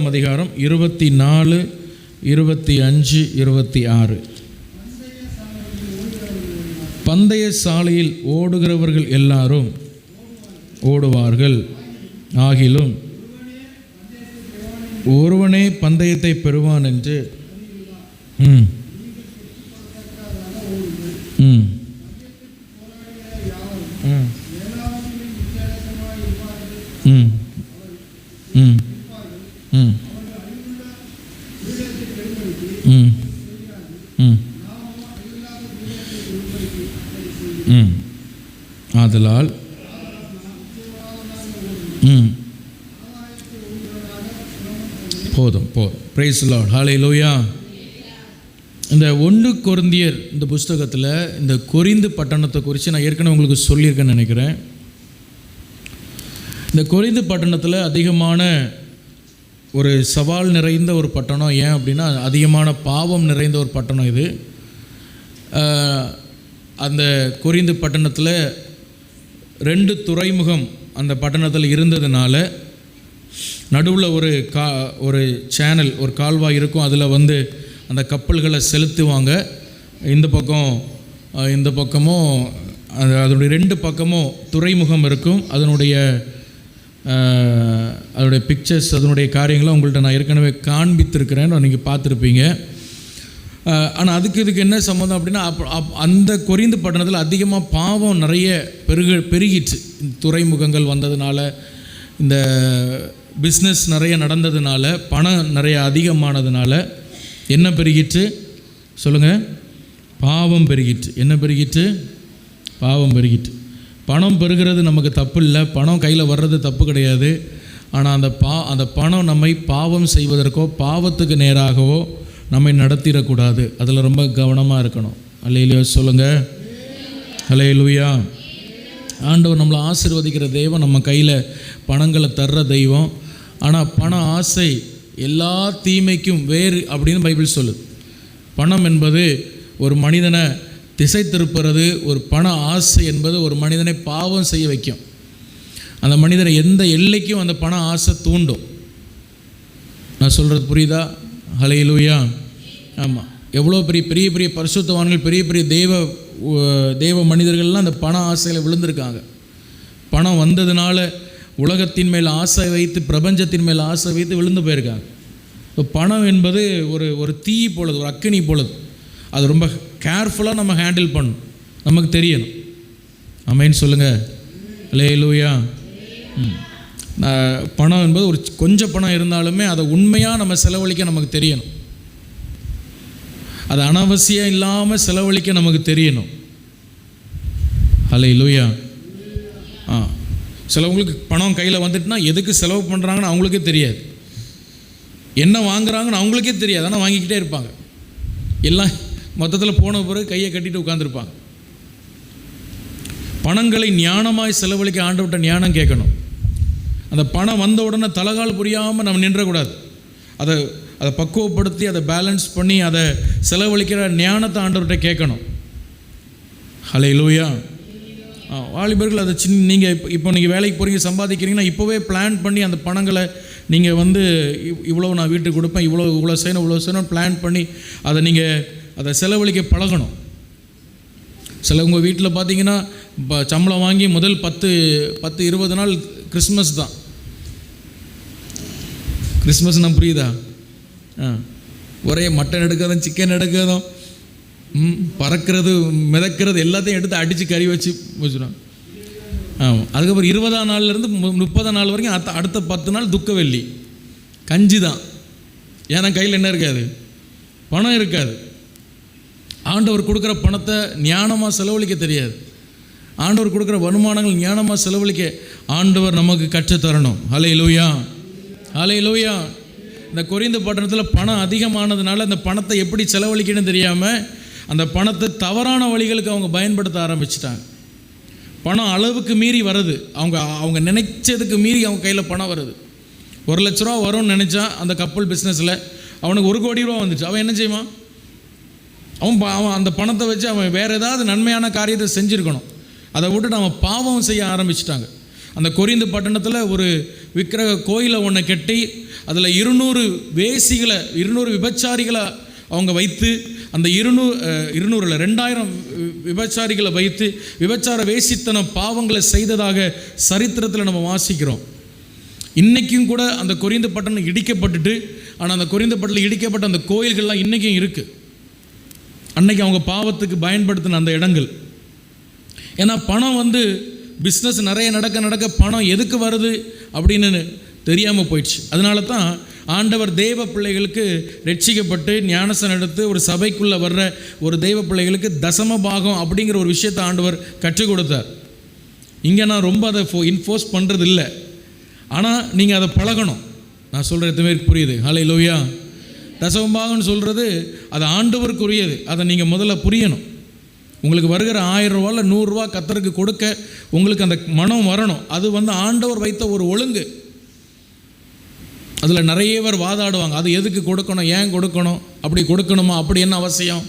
4ஆம் அதிகாரம் 24, 25, 26. பந்தய சாலையில் ஓடுகிறவர்கள் எல்லாரும் ஓடுவார்கள், ஆகிலும் ஒருவனே பந்தயத்தை பெறுவான் என்று ஆதலால் போதும். பிரைஸ் தி லார்ட், ஹல்லேலூயா. இந்த 1 கொரிந்தியர் இந்த புஸ்தகத்தில் இந்த கொரிந்து பட்டணத்தை குறித்து நான் ஏற்கனவே உங்களுக்கு சொல்லியிருக்கேன்னு நினைக்கிறேன். இந்த கொரிந்து பட்டணத்தில் அதிகமான ஒரு சவால் நிறைந்த ஒரு பட்டணம். ஏன் அப்படின்னா அதிகமான பாவம் நிறைந்த ஒரு பட்டணம் இது. அந்த கொரிந்து பட்டணத்தில் 2 துறைமுகம் அந்த பட்டணத்தில் இருந்ததுனால நடுவில் ஒரு சேனல், ஒரு கால்வாய் இருக்கும். அதில் வந்து அந்த கப்பல்களை செலுத்துவாங்க. இந்த பக்கமும் அதனுடைய 2 பக்கமும் துறைமுகம் இருக்கும். அதனுடைய பிக்சர்ஸ், அதனுடைய காரியங்களை உங்கள்கிட்ட நான் ஏற்கனவே காண்பித்திருக்கிறேன், நீங்கள் பார்த்துருப்பீங்க. ஆனால் இதுக்கு என்ன சம்மந்தம் அப்படின்னா, அந்த கொரிந்து பட்டணத்தில் அதிகமாக பாவம் நிறைய பெருகிச்சு. துறைமுகங்கள் வந்ததுனால, இந்த பிஸ்னஸ் நிறைய நடந்ததுனால, பணம் நிறைய அதிகமானதுனால என்ன பெருகிட்டு சொல்லுங்கள்? பாவம் பெருகிட்டு. என்ன பெருகிட்டு? பாவம் பெருகிட்டு. பணம் பெருகிறது நமக்கு தப்பு இல்லை, பணம் கையில் வர்றது தப்பு கிடையாது. ஆனால் அந்த பணம் நம்மை பாவம் செய்வதற்கோ பாவத்துக்கு நேராகவோ நம்மை நடத்திடக்கூடாது. அதில் ரொம்ப கவனமாக இருக்கணும். அல்லேலூயா சொல்லுங்கள், அல்லேலூயா. ஆண்டவர் நம்மளை ஆசீர்வதிக்கிற தெய்வம், நம்ம கையில் பணங்களை தர்ற தெய்வம். ஆனால் பண ஆசை எல்லா தீமைக்கும் வேறு அப்படின்னு பைபிள் சொல்லுது. பணம் என்பது ஒரு மனிதனை திசை திருப்புறது. ஒரு பண ஆசை என்பது ஒரு மனிதனை பாவம் செய்ய வைக்கும். அந்த மனிதனை எந்த எல்லைக்கும் அந்த பண ஆசை தூண்டும். நான் சொல்கிறது புரியுதா? ஹல்லேலூயா. ஆமாம், எவ்வளோ பெரிய பெரிய பரிசுத்தவான்கள், பெரிய பெரிய தெய்வ மனிதர்கள்லாம் அந்த பண ஆசையில் விழுந்திருக்காங்க. பணம் வந்ததுனால உலகத்தின் மேல் ஆசை வைத்து, பிரபஞ்சத்தின் மேல் ஆசை வைத்து விழுந்து போயிருக்காங்க. இப்போ பணம் என்பது ஒரு தீ போலது, ஒரு அக்கினி போலது. அது ரொம்ப கேர்ஃபுல்லாக நம்ம ஹேண்டில் பண்ணணும், நமக்கு தெரியணும். ஆமென் சொல்லுங்கள், அல்லேலூயா. பணம் என்பது கொஞ்சம் பணம் இருந்தாலுமே அதை உண்மையாக நம்ம செலவழிக்க நமக்கு தெரியணும். அது அனாவசியம் இல்லாமல் செலவழிக்க நமக்கு தெரியணும். அல்லேலூயா. சிலவங்களுக்கு பணம் கையில் வந்துட்டுனா எதுக்கு செலவு பண்ணுறாங்கன்னு அவங்களுக்கே தெரியாது, என்ன வாங்குறாங்கன்னு அவங்களுக்கே தெரியாது. ஆனால் வாங்கிக்கிட்டே இருப்பாங்க. எல்லாம் மொத்தத்தில் போன பிறகு கையை கட்டிட்டு உட்காந்துருப்பாங்க. பணங்களை ஞானமாய் செலவழிக்க ஆண்டவர்கிட்ட ஞானம் கேட்கணும். அந்த பணம் வந்த உடனே தலகால் புரியாமல் நம்ம நின்றக்கூடாது. அதை பக்குவப்படுத்தி, அதை பேலன்ஸ் பண்ணி, அதை செலவழிக்கிற ஞானத்தை ஆண்டவர்கிட்ட கேட்கணும். ஹல்லேலூயா. வாலிபர்கள் அதை இப்போ நீங்கள் வேலைக்கு போகிறீங்க, சம்பாதிக்கிறீங்கன்னா இப்போவே பிளான் பண்ணி அந்த பணங்களை நீங்கள் வந்து இவ்வளோ நான் வீட்டுக்கு கொடுப்பேன், இவ்வளோ செய்யணும் பிளான் பண்ணி அதை செலவழிக்க பழகணும். உங்கள் வீட்டில் பார்த்தீங்கன்னா சம்பளம் வாங்கி முதல் 10-20 நாள் கிறிஸ்மஸ் தான். கிறிஸ்மஸ்னா புரியுதா? ஒரே மட்டன் எடுக்கிறதும், சிக்கன் எடுக்கிறதும், பறக்கிறது, மிதக்கிறது எல்லாத்தையும் எடுத்து அடித்து கறி வச்சு வச்சுருவோம். அதுக்கப்புறம் 20ஆம் நாள்லேருந்து 30ஆம் நாள் வரைக்கும் அடுத்த 10 நாள் துக்க வெள்ளி, கஞ்சி தான். ஏன்னா கையில் என்ன இருக்காது? பணம் இருக்காது. ஆண்டவர் கொடுக்குற பணத்தை ஞானமாக செலவழிக்க தெரியாது. ஆண்டவர் கொடுக்குற வருமானங்கள் ஞானமாக செலவழிக்க ஆண்டவர் நமக்கு கற்றுத்தரணும். ஹல்லேலூயா, ஹல்லேலூயா. இந்த கொரிந்து பட்டணத்தில் பணம் அதிகமானதுனால அந்த பணத்தை எப்படி செலவழிக்கணும்னு தெரியாமல் அந்த பணத்தை தவறான வழிகளுக்கு அவங்க பயன்படுத்த ஆரம்பிச்சிட்டாங்க. பணம் அளவுக்கு மீறி வருது. அவங்க நினைச்சதுக்கு மீறி அவங்க கையில் பணம் வருது. 1 லட்ச ரூபா வரும்னு நினச்சா அந்த கப்பல் பிஸ்னஸில் அவனுக்கு 1 கோடி ரூபா வந்துச்சு. அவன் என்ன செய்வான்? அவன் அந்த பணத்தை வச்சு அவன் வேறு ஏதாவது நன்மையான காரியத்தை செஞ்சுருக்கணும். அதை விட்டுட்டு அவன் பாவம் செய்ய ஆரம்பிச்சிட்டாங்க. அந்த கொரிந்து பட்டணத்தில் ஒரு விக்கிரக கோயிலை ஒன்று கட்டி அதில் 200 விபச்சாரிகளை அவங்க வைத்து அந்த 2000 விபச்சாரிகளை வைத்து விபச்சார வேசித்தனம் பாவங்களை செய்ததாக சரித்திரத்தில் நம்ம வாசிக்கிறோம். இன்றைக்கும் கூட அந்த கொரிந்து பட்டணம் இடிக்கப்பட்டுட்டு, ஆனால் அந்த கொரிந்து பட்டணத்தில் இடிக்கப்பட்ட அந்த கோயில்கள்லாம் இன்றைக்கும் இருக்குது. அன்னைக்கு அவங்க பாவத்துக்கு பயன்படுத்தின அந்த இடங்கள். ஏன்னா பணம் பிஸ்னஸ் நிறைய நடக்க பணம் எதுக்கு வருது அப்படின்னு தெரியாமல் போயிடுச்சு. அதனால தான் ஆண்டவர் தெய்வ பிள்ளைகளுக்கு ரட்சிக்கப்பட்டு ஞானஸ்நானம் எடுத்து ஒரு சபைக்குள்ளே வர்ற ஒரு தெய்வ பிள்ளைகளுக்கு தசம பாகம் அப்படிங்கிற ஒரு விஷயத்தை ஆண்டவர் கற்றுக் கொடுத்தார். இங்கே நான் ரொம்ப அதை இன்ஃபோர்ஸ் பண்ணுறது இல்லை, ஆனால் நீங்கள் அதை பழகணும். நான் சொல்கிற எத்தனை பேருக்கு புரியுது? ஹல்லேலூயா. தசம பாகம்னு சொல்கிறது அது ஆண்டவருக்குரியது. அதை நீங்கள் முதல்ல புரியணும். உங்களுக்கு வருகிற 1000 ரூபாயில் 100 ரூபா கர்த்தருக்கு கொடுக்க உங்களுக்கு அந்த மனம் வரணும். அது ஆண்டவர் வைத்த ஒரு ஒழுங்கு. அதில் நிறைய பேர் வாதாடுவாங்க, அது எதுக்கு கொடுக்கணும், ஏன் கொடுக்கணும், அப்படி கொடுக்கணுமா, அப்படி என்ன அவசியம்.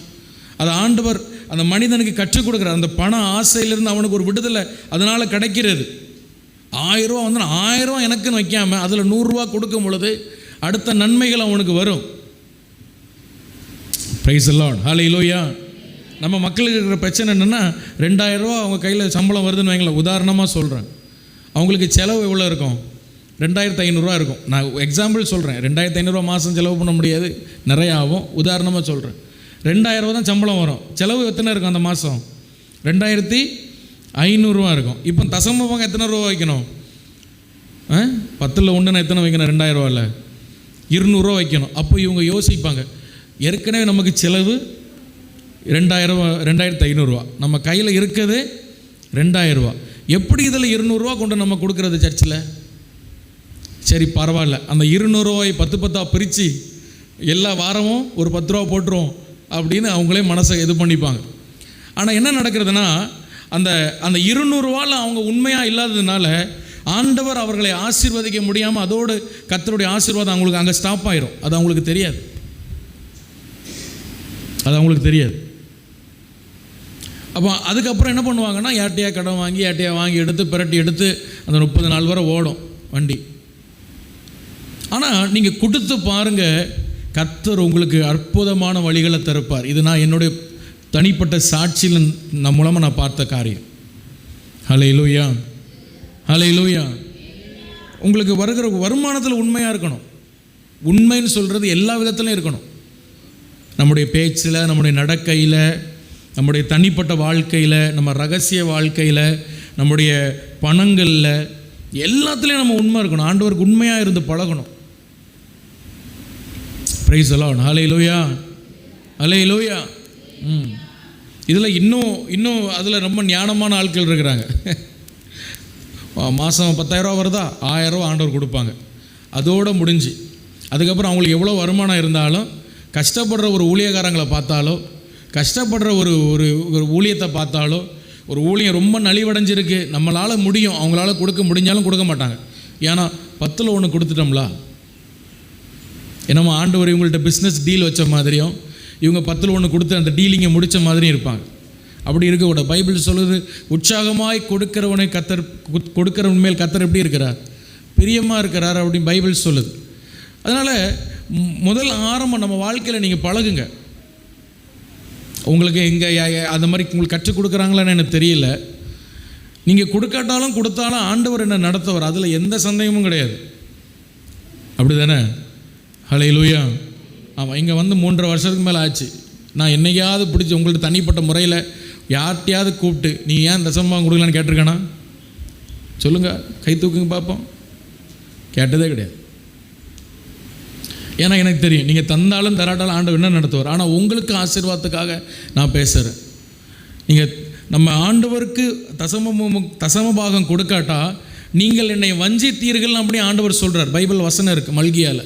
அது ஆண்டவர் அந்த மனிதனுக்கு கற்றுக் கொடுக்குறார். அந்த பண ஆசையிலிருந்து அவனுக்கு ஒரு விடுதலை அதனால் கிடைக்கிறது. 1000 ரூபா 1000 ரூபா எனக்குன்னு வைக்காமல் அதில் 100 ரூபா கொடுக்கும் பொழுது அடுத்த நன்மைகள் அவனுக்கு வரும். Praise the Lord. ஹல்லேலூயா. நம்ம மக்களுக்கு இருக்கிற பிரச்சனை என்னென்னா 2000 ரூபா அவங்க கையில் சம்பளம் வருதுன்னு வைங்களேன். உதாரணமாக சொல்கிறேன், அவங்களுக்கு செலவு எவ்வளோ இருக்கும்? 2500 ரூபா இருக்கும். நான் எக்ஸாம்பிள் சொல்கிறேன். 2500 ரூபா மாதம் செலவு பண்ண முடியாது, நிறையா ஆகும். உதாரணமாக சொல்கிறேன், 2000 ரூபா தான் சம்பளம் வரும். செலவு எத்தனை இருக்கும் அந்த மாதம்? 2500 ரூபா இருக்கும். இப்போ தசம பாகம் எத்தனை ரூபா வைக்கணும்? 10ல் 1 எத்தனை வைக்கணும்? 2000 ரூபாவில் 200 ரூபா வைக்கணும். அப்போ இவங்க யோசிப்பாங்க, ஏற்கனவே நமக்கு செலவு 2500 ரூபா, நம்ம கையில் இருக்கிறது 2000 ரூபா, எப்படி இதில் 200 ரூபா கொண்டு நம்ம கொடுக்குறது சர்ச்சில்? சரி பரவாயில்ல, அந்த 200 ரூபாயை 10 பிரித்து எல்லா வாரமும் ஒரு 10 ரூபா போட்டுருவோம் அப்படின்னு அவங்களே மனசை இது பண்ணிப்பாங்க. ஆனால் என்ன நடக்கிறதுனா, அந்த 200 ரூபாவில் அவங்க உண்மையாக இல்லாததுனால ஆண்டவர் அவர்களை ஆசீர்வதிக்க முடியாமல் அதோடு கர்த்தருடைய ஆசீர்வாதம் அவங்களுக்கு அங்கே ஸ்டாப் ஆயிரும். அது அவங்களுக்கு தெரியாது. அப்போ அதுக்கப்புறம் என்ன பண்ணுவாங்கன்னா, யார்ட்டையா கடன் வாங்கி எடுத்து பிரட்டி எடுத்து அந்த 30 நாள் வரை ஓடும் வண்டி. ஆனால் நீங்கள் கொடுத்து பாருங்கள், கர்த்தர் உங்களுக்கு அற்புதமான வழிகளை திறப்பார். இது நான் என்னுடைய தனிப்பட்ட சாட்சியில் மூலமாக நான் பார்த்த காரியம். ஹல்லேலூயா. ஹல்லேலூயா. உங்களுக்கு வருகிற வருமானத்தில் உண்மையாக இருக்கணும். உண்மைன்னு சொல்கிறது எல்லா விதத்துலையும் இருக்கணும். நம்முடைய பேச்சில், நம்முடைய நடக்கையில், நம்முடைய தனிப்பட்ட வாழ்க்கையில், நம்ம ரகசிய வாழ்க்கையில், நம்முடைய பணங்களில், எல்லாத்துலேயும் நம்ம உண்மை இருக்கணும். ஆண்டவருக்கு உண்மையாக இருந்து பழகணும். Praise the Lord. Hallelujah. Hallelujah. இதில் இன்னும் அதில் ரொம்ப ஞானமான ஆட்கள் இருக்கிறாங்க. மாதம் 10,000 ரூபா வருதா, 1000 ரூபா ஆண்டவர் கொடுப்பாங்க, அதோடு முடிஞ்சு. அதுக்கப்புறம் அவங்களுக்கு எவ்வளோ வருமானம் இருந்தாலும் கஷ்டப்படுற ஒரு ஊழியக்காரங்களை பார்த்தாலோ, கஷ்டப்படுற ஒரு ஊழியத்தை பார்த்தாலோ, ஒரு ஊழியம் ரொம்ப நலிவடைஞ்சிருக்கு, நம்மளால் முடியும், அவங்களால கொடுக்க முடிஞ்சாலும் கொடுக்க மாட்டாங்க. ஏன்னா 10ல் 1 கொடுத்துட்டோம்லா. என்னமோ ஆண்டவர் இவங்கள்ட்ட பிஸ்னஸ் டீல் வச்ச மாதிரியும், இவங்க 10ல் 1 கொடுத்து அந்த டீலிங்கை முடித்த மாதிரியும் இருப்பாங்க. அப்படி இருக்கக்கூடாது. பைபிள் சொல்லுது, உற்சாகமாய் கொடுக்கிறவனை கர்த்தர், கொடுக்கிறவன் மேல் கர்த்தர் எப்படி இருக்கிறார்? பிரியமாக இருக்கிறார் அப்படின்னு பைபிள் சொல்லுது. அதனால் முதல் ஆரம்பம் நம்ம வாழ்க்கையில் நீங்கள் பழகுங்க. உங்களுக்கு எங்கே அந்த மாதிரி உங்களுக்கு கற்றுக் கொடுக்குறாங்களான்னு எனக்கு தெரியல. நீங்கள் கொடுக்காட்டாலும் கொடுத்தாலும் ஆண்டவர் என்ன நடத்துவார், அதில் எந்த சந்தேகமும் கிடையாது. அப்படி தானே? ஹல்லேலூயா. ஆமாம். இங்கே 3.5 வருஷத்துக்கு மேலே ஆச்சு. நான் என்னைக்காவது பிடிச்சி உங்கள்ட்ட தனிப்பட்ட முறையில் யார்ட்டையாவது கூப்பிட்டு நீ ஏன் தசமபாகம் கொடுக்கலான்னு கேட்டிருக்கேனா? சொல்லுங்கள், கை தூக்குங்க பார்ப்போம். கேட்டதே கிடையாது. ஏன்னா எனக்கு தெரியும், நீங்கள் தந்தாலும் தராட்டாலும் ஆண்டவர் என்ன நடத்துவார். ஆனால் உங்களுக்கு ஆசீர்வாதத்துக்காக நான் பேசுகிறேன். நீங்கள் நம்ம ஆண்டவருக்கு தசமபாகம் கொடுக்காட்டா நீங்கள் என்னை வஞ்சித்தீர்கள் அப்படி ஆண்டவர் சொல்கிறார். பைபிள் வசனம் இருக்குது மல்கியால்.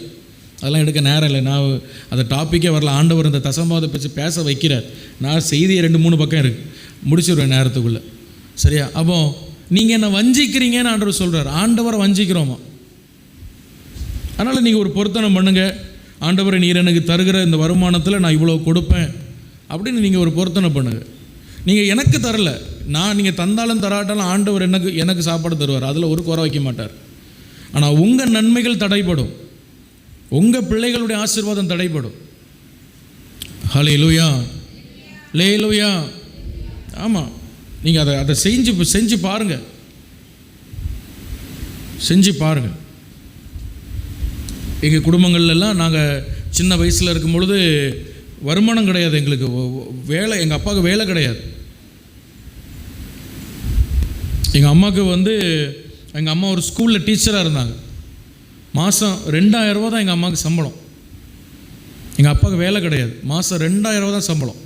அதெல்லாம் எடுக்க நேரம் இல்லை, நான் அந்த டாப்பிக்கே வரல. ஆண்டவர் இந்த தசமபாகத்தை பற்றி பேச வைக்கிறார். நான் செய்தி 2-3 பக்கம் இருக்குது, முடிச்சுடுவேன் நேரத்துக்குள்ளே. சரியா? அப்போ நீங்கள் என்னை வஞ்சிக்கிறீங்கன்னு ஆண்டவர் சொல்கிறார். ஆண்டவரை வஞ்சிக்கிறோமா? அதனால் நீங்கள் ஒரு பொருத்தனை பண்ணுங்கள். ஆண்டவரை நீர் எனக்கு தருகிற இந்த வருமானத்தில் நான் இவ்வளோ கொடுப்பேன் அப்படின்னு நீங்கள் ஒரு பொருத்தனை பண்ணுங்கள். நீங்கள் எனக்கு தரல, நீங்கள் தந்தாலும் தராட்டாலும் ஆண்டவர் எனக்கு சாப்பாடு தருவார். அதில் ஒரு குறை வைக்க மாட்டார். ஆனால் உங்கள் நன்மைகள் தடைப்படும், உங்கள் பிள்ளைகளுடைய ஆசீர்வாதம் தடைப்படும். ஹல்லேலூயா, ஹல்லேலூயா. ஆமாம், நீங்கள் அதை செஞ்சு பாருங்கள், செஞ்சு பாருங்கள். எங்கள் குடும்பங்கள்லாம் நாங்கள் சின்ன வயசில் இருக்கும் பொழுது வருமானம் கிடையாது, எங்களுக்கு வேலை, எங்கள் அப்பாவுக்கு வேலை கிடையாது. எங்கள் அம்மாவுக்கு எங்கள் அம்மா ஒரு ஸ்கூலில் டீச்சராக இருந்தாங்க. மாதம் 2000 ரூபா தான் எங்கள் அம்மாவுக்கு சம்பளம். எங்கள் அப்பாவுக்கு வேலை கிடையாது, மாதம் 2000 ரூபா தான் சம்பளம்.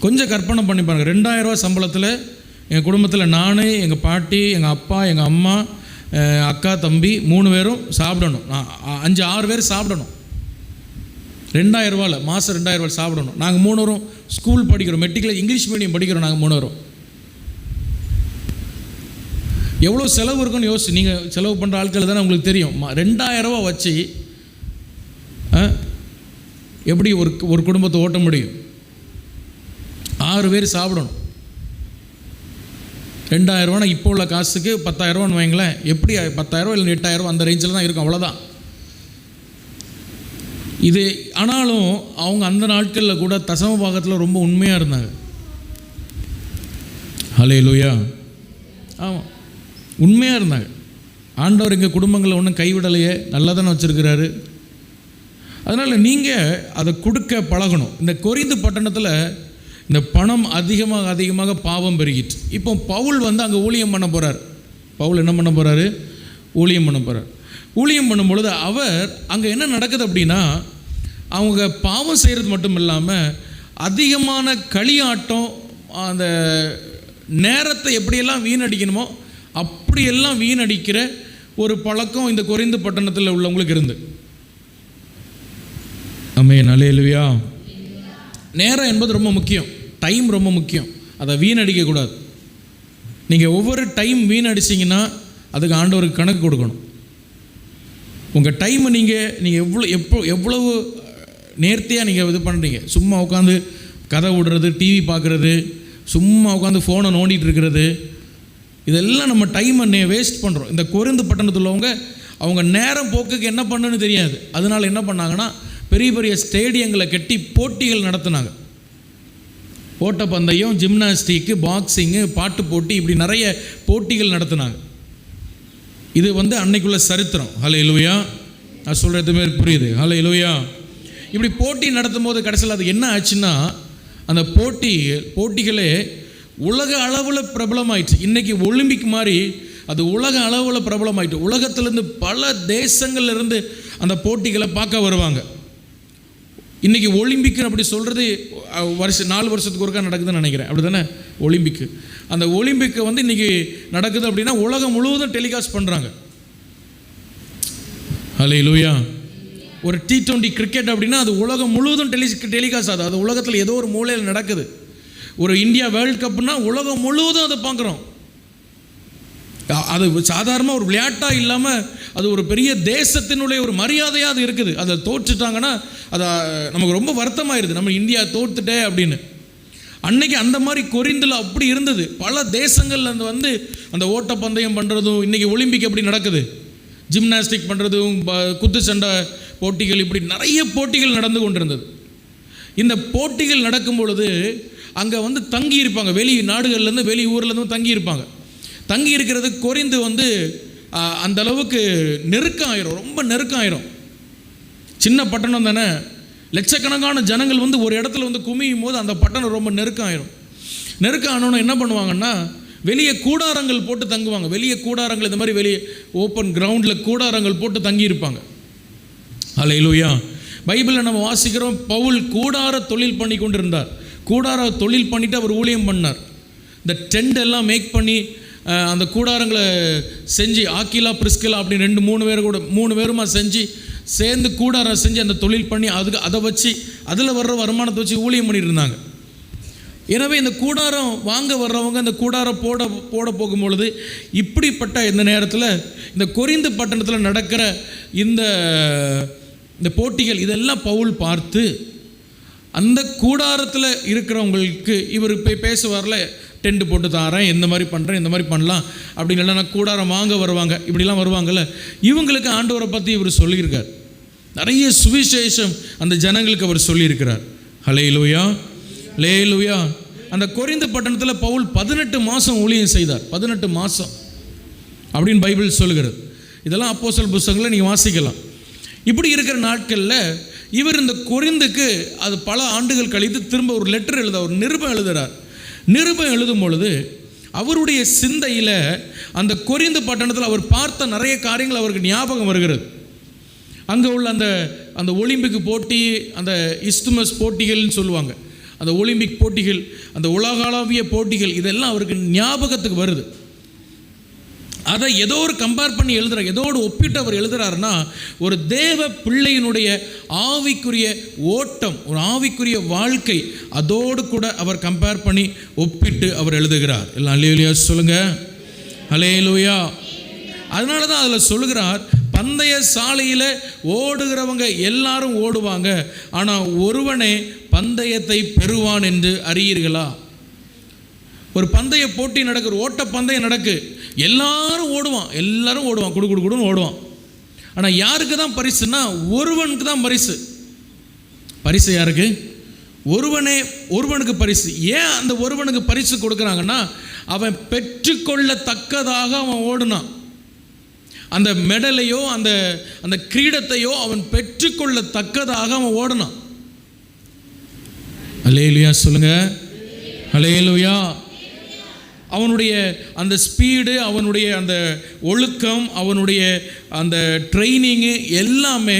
கொஞ்சம் கற்பனை பண்ணி பாருங்கள், 2000 ரூபா சம்பளத்தில் எங்கள் குடும்பத்தில் நான், எங்கள் பாட்டி, எங்கள் அப்பா, எங்கள் அம்மா, அக்கா, தம்பி 3 பேரும் சாப்பிடணும். 5-6 பேர் சாப்பிடணும். 2000 ரூபாவில் மாதம் 2000 ரூபாய் சாப்பிடணும். நாங்கள் 3 பேரும் ஸ்கூல் படிக்கிறோம், மெட்ரிகுலேஷன் இங்கிலீஷ் மீடியம் படிக்கிறோம். நாங்கள் 3 பேரும் எவ்வளோ செலவு இருக்குன்னு யோசிச்சு, நீங்கள் செலவு பண்ணுற ஆட்கள் தானே உங்களுக்கு தெரியும். 2000 ரூபா வச்சு எப்படி ஒரு குடும்பத்தை ஓட்ட முடியும்? 6 பேர் சாப்பிடணும். 2000 ரூபானா இப்போ உள்ள காசுக்கு 10,000 ரூபான்னு வைங்களேன். எப்படி 10,000 ரூபா இல்லை 8,000 ரூபா அந்த ரேஞ்சில் தான் இருக்கும், அவ்வளோதான் இது. ஆனாலும் அவங்க அந்த நாட்களில் கூட தசம பாகத்தில் ரொம்ப உண்மையாக இருந்தாங்க. ஹல்லேலூயா. ஆமாம், உண்மையாக இருந்தாங்க. ஆண்டவர் எங்கள் குடும்பங்களை ஒன்றும் கைவிடலையே, நல்லா தானே வச்சுருக்கிறாரு. அதனால் நீங்கள் அதை கொடுக்க பழகணும். இந்த கொரிந்து பட்டணத்தில் இந்த பணம் அதிகமாக பாவம் பெருகிட்டு. இப்போ பவுல் அங்கே ஊழியம் பண்ண போகிறார். பவுல் என்ன பண்ண போகிறாரு? ஊழியம் பண்ண போகிறார். ஊழியம் பண்ணும் பொழுது அவர் அங்கே என்ன நடக்குது அப்படின்னா, அவங்க பாவம் செய்கிறது மட்டும் இல்லாமல் அதிகமான களியாட்டம், அந்த நேரத்தை எப்படியெல்லாம் வீணடிக்கணுமோ அப்படியெல்லாம் வீணடிக்கிற ஒரு பழக்கம் இந்த கொரிந்து பட்டணத்தில் உள்ளவங்களுக்கு இருந்து. ஆமென், அல்லேலூயா. நேரம் என்பது ரொம்ப முக்கியம், டைம் ரொம்ப முக்கியம், அதை வீணடிக்கக்கூடாது. நீங்கள் ஒவ்வொரு டைம் வீணடிச்சிங்கன்னா அதுக்கு ஆண்டவருக்கு கணக்கு கொடுக்கணும். உங்கள் டைமை நீங்கள் எவ்வளவு நேர்த்தியாக நீங்கள் இது பண்ணுறீங்க. சும்மா உட்காந்து கதை விடுறது, டிவி பார்க்குறது, சும்மா உட்காந்து ஃபோனை நோண்டிகிட்டு இருக்கிறது, இதெல்லாம் நம்ம டைமை வேஸ்ட் பண்ணுறோம். இந்த கொரிந்து பட்டணத்தில் உள்ளவங்க அவங்க நேரம் போக்குக்கு என்ன பண்ணுன்னு தெரியாது. அதனால் என்ன பண்ணாங்கன்னா, பெரிய பெரிய ஸ்டேடியங்களை கட்டி போட்டிகள் நடத்தினாங்க. ஓட்டப்பந்தயம், ஜிம்னாஸ்டிக்கு, பாக்ஸிங்கு, பாட்டு போட்டி, இப்படி நிறைய போட்டிகள் நடத்தினாங்க. இது அன்னைக்குள்ள சரித்திரம். ஹல்லேலூயா. நான் சொல்கிறது மாரி புரியுது? ஹல்லேலூயா. இப்படி போட்டி நடத்தும் போது கடைசியில் அது என்ன ஆச்சுன்னா, அந்த போட்டிகளே உலக அளவில் பிரபலமாயிடுச்சு. இன்றைக்கி ஒலிம்பிக் மாதிரி அது உலக அளவில் பிரபலமாயிட்டு. உலகத்திலேருந்து பல தேசங்கள்லேருந்து அந்த போட்டிகளை பார்க்க வருவாங்க. இன்றைக்கி ஒலிம்பிக்கு அப்படி சொல்கிறது 4 வருஷத்துக்கு ஒருக்கா நடக்குதுன்னு நினைக்கிறேன், அப்படி தானே ஒலிம்பிக்கு. அந்த ஒலிம்பிக்கு இன்றைக்கி நடக்குது அப்படின்னா உலகம் முழுவதும் டெலிகாஸ்ட் பண்ணுறாங்க. ஹல்லேலூயா. ஒரு T20 கிரிக்கெட் அப்படின்னா அது உலகம் முழுவதும் டெலிகாஸ்ட் ஆகுது. அது உலகத்தில் ஏதோ ஒரு மூலையில் நடக்குது. ஒரு இந்தியா வேர்ல்டு கப்னா உலகம் முழுவதும் அதை பார்க்குறோம். அது சாதாரணமாக ஒரு விளையாட்டாக இல்லாமல் அது ஒரு பெரிய தேசத்தினுடைய ஒரு மரியாதையாக அது இருக்குது. அதை தோற்றுட்டாங்கன்னா அது நமக்கு ரொம்ப வருத்தமாயிருது, நம்ம இந்தியா தோற்றுட்டே அப்படின்னு. அன்னைக்கு அந்த மாதிரி கொரிந்தில் அப்படி இருந்தது. பல தேசங்கள் அந்த ஓட்டப்பந்தயம் பண்ணுறதும், இன்றைக்கி ஒலிம்பிக் எப்படி நடக்குது, ஜிம்னாஸ்டிக் பண்ணுறதும், குத்து சண்டை போட்டிகள், இப்படி நிறைய போட்டிகள் நடந்து கொண்டிருந்தது. இந்த போட்டிகள் நடக்கும் பொழுது அங்கே தங்கி இருப்பாங்க, வெளி நாடுகள்லேருந்து வெளி ஊர்லேருந்து தங்கி இருப்பாங்க. தங்கி இருக்கிறது கொரிந்து அந்த அளவுக்கு நெருக்கம் ஆயிரும், ரொம்ப நெருக்கம் ஆயிரும். சின்ன பட்டணம் தானே, லட்சக்கணக்கான ஜனங்கள் ஒரு இடத்துல குமியும் போது அந்த பட்டணம் ரொம்ப நெருக்கம் ஆயிரும். நெருக்கம் ஆனோன்னு என்ன பண்ணுவாங்கன்னா, வெளியே கூடாரங்கள் போட்டு தங்குவாங்க. வெளியே கூடாரங்கள், இந்த மாதிரி வெளியே ஓப்பன் கிரவுண்டில் கூடாரங்கள் போட்டு தங்கி இருப்பாங்க. ஹல்லேலூயா. பைபிளில் நம்ம வாசிக்கிறோம், பவுல் கூடார தொழில் பண்ணி கொண்டு இருந்தார். கூடார தொழில் பண்ணிவிட்டு அவர் ஊழியம் பண்ணார். இந்த டென்ட் எல்லாம் மேக் பண்ணி அந்த கூடாரங்களை செஞ்சு, ஆக்கிலா பிரிஸ்கிலா அப்படின்னு 2-3 பேர் கூட 3 பேருமா சேர்ந்து கூடாரம் செஞ்சு அந்த தொழில் பண்ணி அதை வச்சு அதில் வர்ற வருமானத்தை வச்சு ஊழியம் பண்ணிட்டு இருந்தாங்க. எனவே இந்த கூடாரம் வாங்க வர்றவங்க இந்த கூடாரம் போட போகும்பொழுது இப்படிப்பட்ட இந்த நேரத்தில் இந்த கொரிந்து பட்டணத்தில் நடக்கிற இந்த போட்டிகள் இதெல்லாம் பவுல் பார்த்து, அந்த கூடாரத்தில் இருக்கிறவங்களுக்கு இவர் போய் பேசுவார்ல, டென்ட் போட்டு தாரேன், இந்த மாதிரி பண்ணுறேன், இந்த மாதிரி பண்ணலாம் அப்படின்னு இல்லைன்னா கூடாரம் வாங்க வருவாங்க, இப்படிலாம் வருவாங்கள்ல. இவங்களுக்கு ஆண்டவரை பற்றி இவர் சொல்லியிருக்கார். நிறைய சுவிசேஷம் அந்த ஜனங்களுக்கு அவர் சொல்லியிருக்கிறார். ஹல்லேலூயா, ஹல்லேலூயா. அந்த கொரிந்து பட்டணத்தில் பவுல் 18 மாதம் ஊழியம் செய்தார். 18 மாதம் அப்படின்னு பைபிள் சொல்லுகிறது. இதெல்லாம் அப்போஸ்தலர் புத்தகங்களை நீங்கள் வாசிக்கலாம். இப்படி இருக்கிற நாட்களில் இவர் இந்த கொரிந்துக்கு அது பல ஆண்டுகள் கழித்து திரும்ப ஒரு லெட்டர் ஒரு நிருபம் எழுதுகிறார். நிருபம் எழுதும் பொழுது அவருடைய சிந்தையில் அந்த கொரிந்து பட்டணத்தில் அவர் பார்த்த நிறைய காரியங்கள் அவருக்கு ஞாபகம் வருகிறது. அங்கே உள்ள அந்த ஒலிம்பிக் போட்டி, அந்த இஸ்துமஸ் போட்டிகள்னு சொல்லுவாங்க, அந்த ஒலிம்பிக் போட்டிகள், அந்த உலகளாவிய போட்டிகள், இதெல்லாம் அவருக்கு ஞாபகத்துக்கு வருது. அதை ஏதோ ஒரு கம்பேர் பண்ணி எழுதுகிறார், ஏதோடு ஒப்பிட்டு அவர் எழுதுகிறாருன்னா, ஒரு தேவ பிள்ளையினுடைய ஆவிக்குரிய ஓட்டம், ஒரு ஆவிக்குரிய வாழ்க்கை, அதோடு கூட அவர் கம்பேர் பண்ணி ஒப்பிட்டு அவர் எழுதுகிறார். எல்லாம் அல்லேலூயா சொல்லுங்க, அல்லேலூயா. அதனால தான் அதில் சொல்லுகிறார், பந்தய சாலையில் ஓடுகிறவங்க எல்லாரும் ஓடுவாங்க, ஆனால் ஒருவனே பந்தயத்தை பெறுவான் என்று அறியீர்களா? ஒரு பந்தய போட்டி நடக்குது, ஓட்ட பந்தயம் நடக்கு, எல்லாரும் ஓடுவான், குடுன்னு ஓடுவான். ஆனால் யாருக்கு தான் பரிசுன்னா ஒருவனுக்கு தான் பரிசு. பரிசு யாருக்கு? ஒருவனுக்கு பரிசு. ஏன் அந்த ஒருவனுக்கு பரிசு கொடுக்குறாங்கன்னா, அவன் பெற்றுக்கொள்ளத்தக்கதாக அவன் ஓடுனான். அந்த மெடலையோ அந்த கிரீடத்தையோ அவன் பெற்றுக்கொள்ளத்தக்கதாக அவன் ஓடினான். அல்லேலூயா சொல்லுங்க, அல்லேலூயா. அவனுடைய அந்த ஸ்பீடு, அவனுடைய அந்த ஒழுக்கம், அவனுடைய அந்த ட்ரைனிங்கு எல்லாமே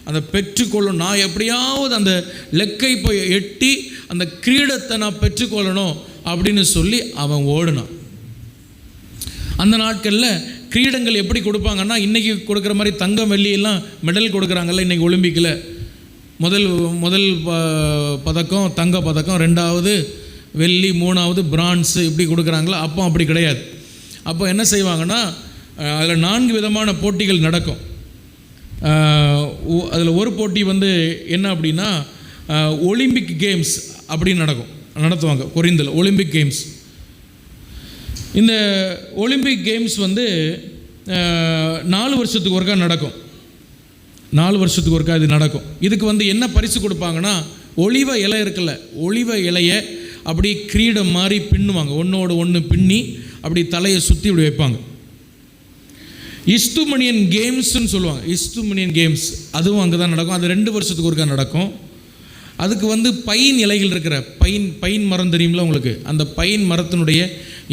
அந்த பெற்றுக்கொள்ளணும். நான் எப்படியாவது அந்த லெக்கை போய் எட்டி அந்த கிரீடத்தை நான் பெற்றுக்கொள்ளணும் அப்படின்னு சொல்லி அவன் ஓடினான். அந்த நாட்களில் கிரீடங்கள் எப்படி கொடுப்பாங்கன்னா, இன்றைக்கி கொடுக்குற மாதிரி தங்கம் வெள்ளியெல்லாம் மெடல் கொடுக்குறாங்கல்ல. இன்றைக்கி ஒலிம்பிக்கில் முதல் பதக்கம் தங்க பதக்கம், 2வது வெள்ளி, 3வது பிரான்ஸு, இப்படி கொடுக்குறாங்களா. அப்போ அப்படி கிடையாது. அப்போ என்ன செய்வாங்கன்னா, அதில் 4 விதமான போட்டிகள் நடக்கும். அதில் ஒரு போட்டி என்ன அப்படின்னா, ஒலிம்பிக் கேம்ஸ் அப்படின்னு நடத்துவாங்க கொரிந்தில். ஒலிம்பிக் கேம்ஸ், இந்த ஒலிம்பிக் கேம்ஸ் 4 வருஷத்துக்கு ஒருக்கா நடக்கும். 4 வருஷத்துக்கு ஒருக்கா இது நடக்கும். இதுக்கு என்ன பரிசு கொடுப்பாங்கன்னா, ஒலிவ இலை இருக்குல்ல, ஒலிவ இலையை அப்படி கிரீடம் மாதிரி பின்னுவாங்க, ஒன்றோடு ஒன்று பின்னி அப்படி தலையை சுற்றி இப்படி வைப்பாங்க. இஸ்துமனியன் கேம்ஸ்ன்னு சொல்லுவாங்க. இஸ்துமனியன் கேம்ஸ் அதுவும் அங்கே தான் நடக்கும். அது 2 வருஷத்துக்கு ஒருக்கா நடக்கும். அதுக்கு பைன் இலைகள் இருக்கிற பைன் மரம் தெரியுமில்ல உங்களுக்கு, அந்த பைன் மரத்தினுடைய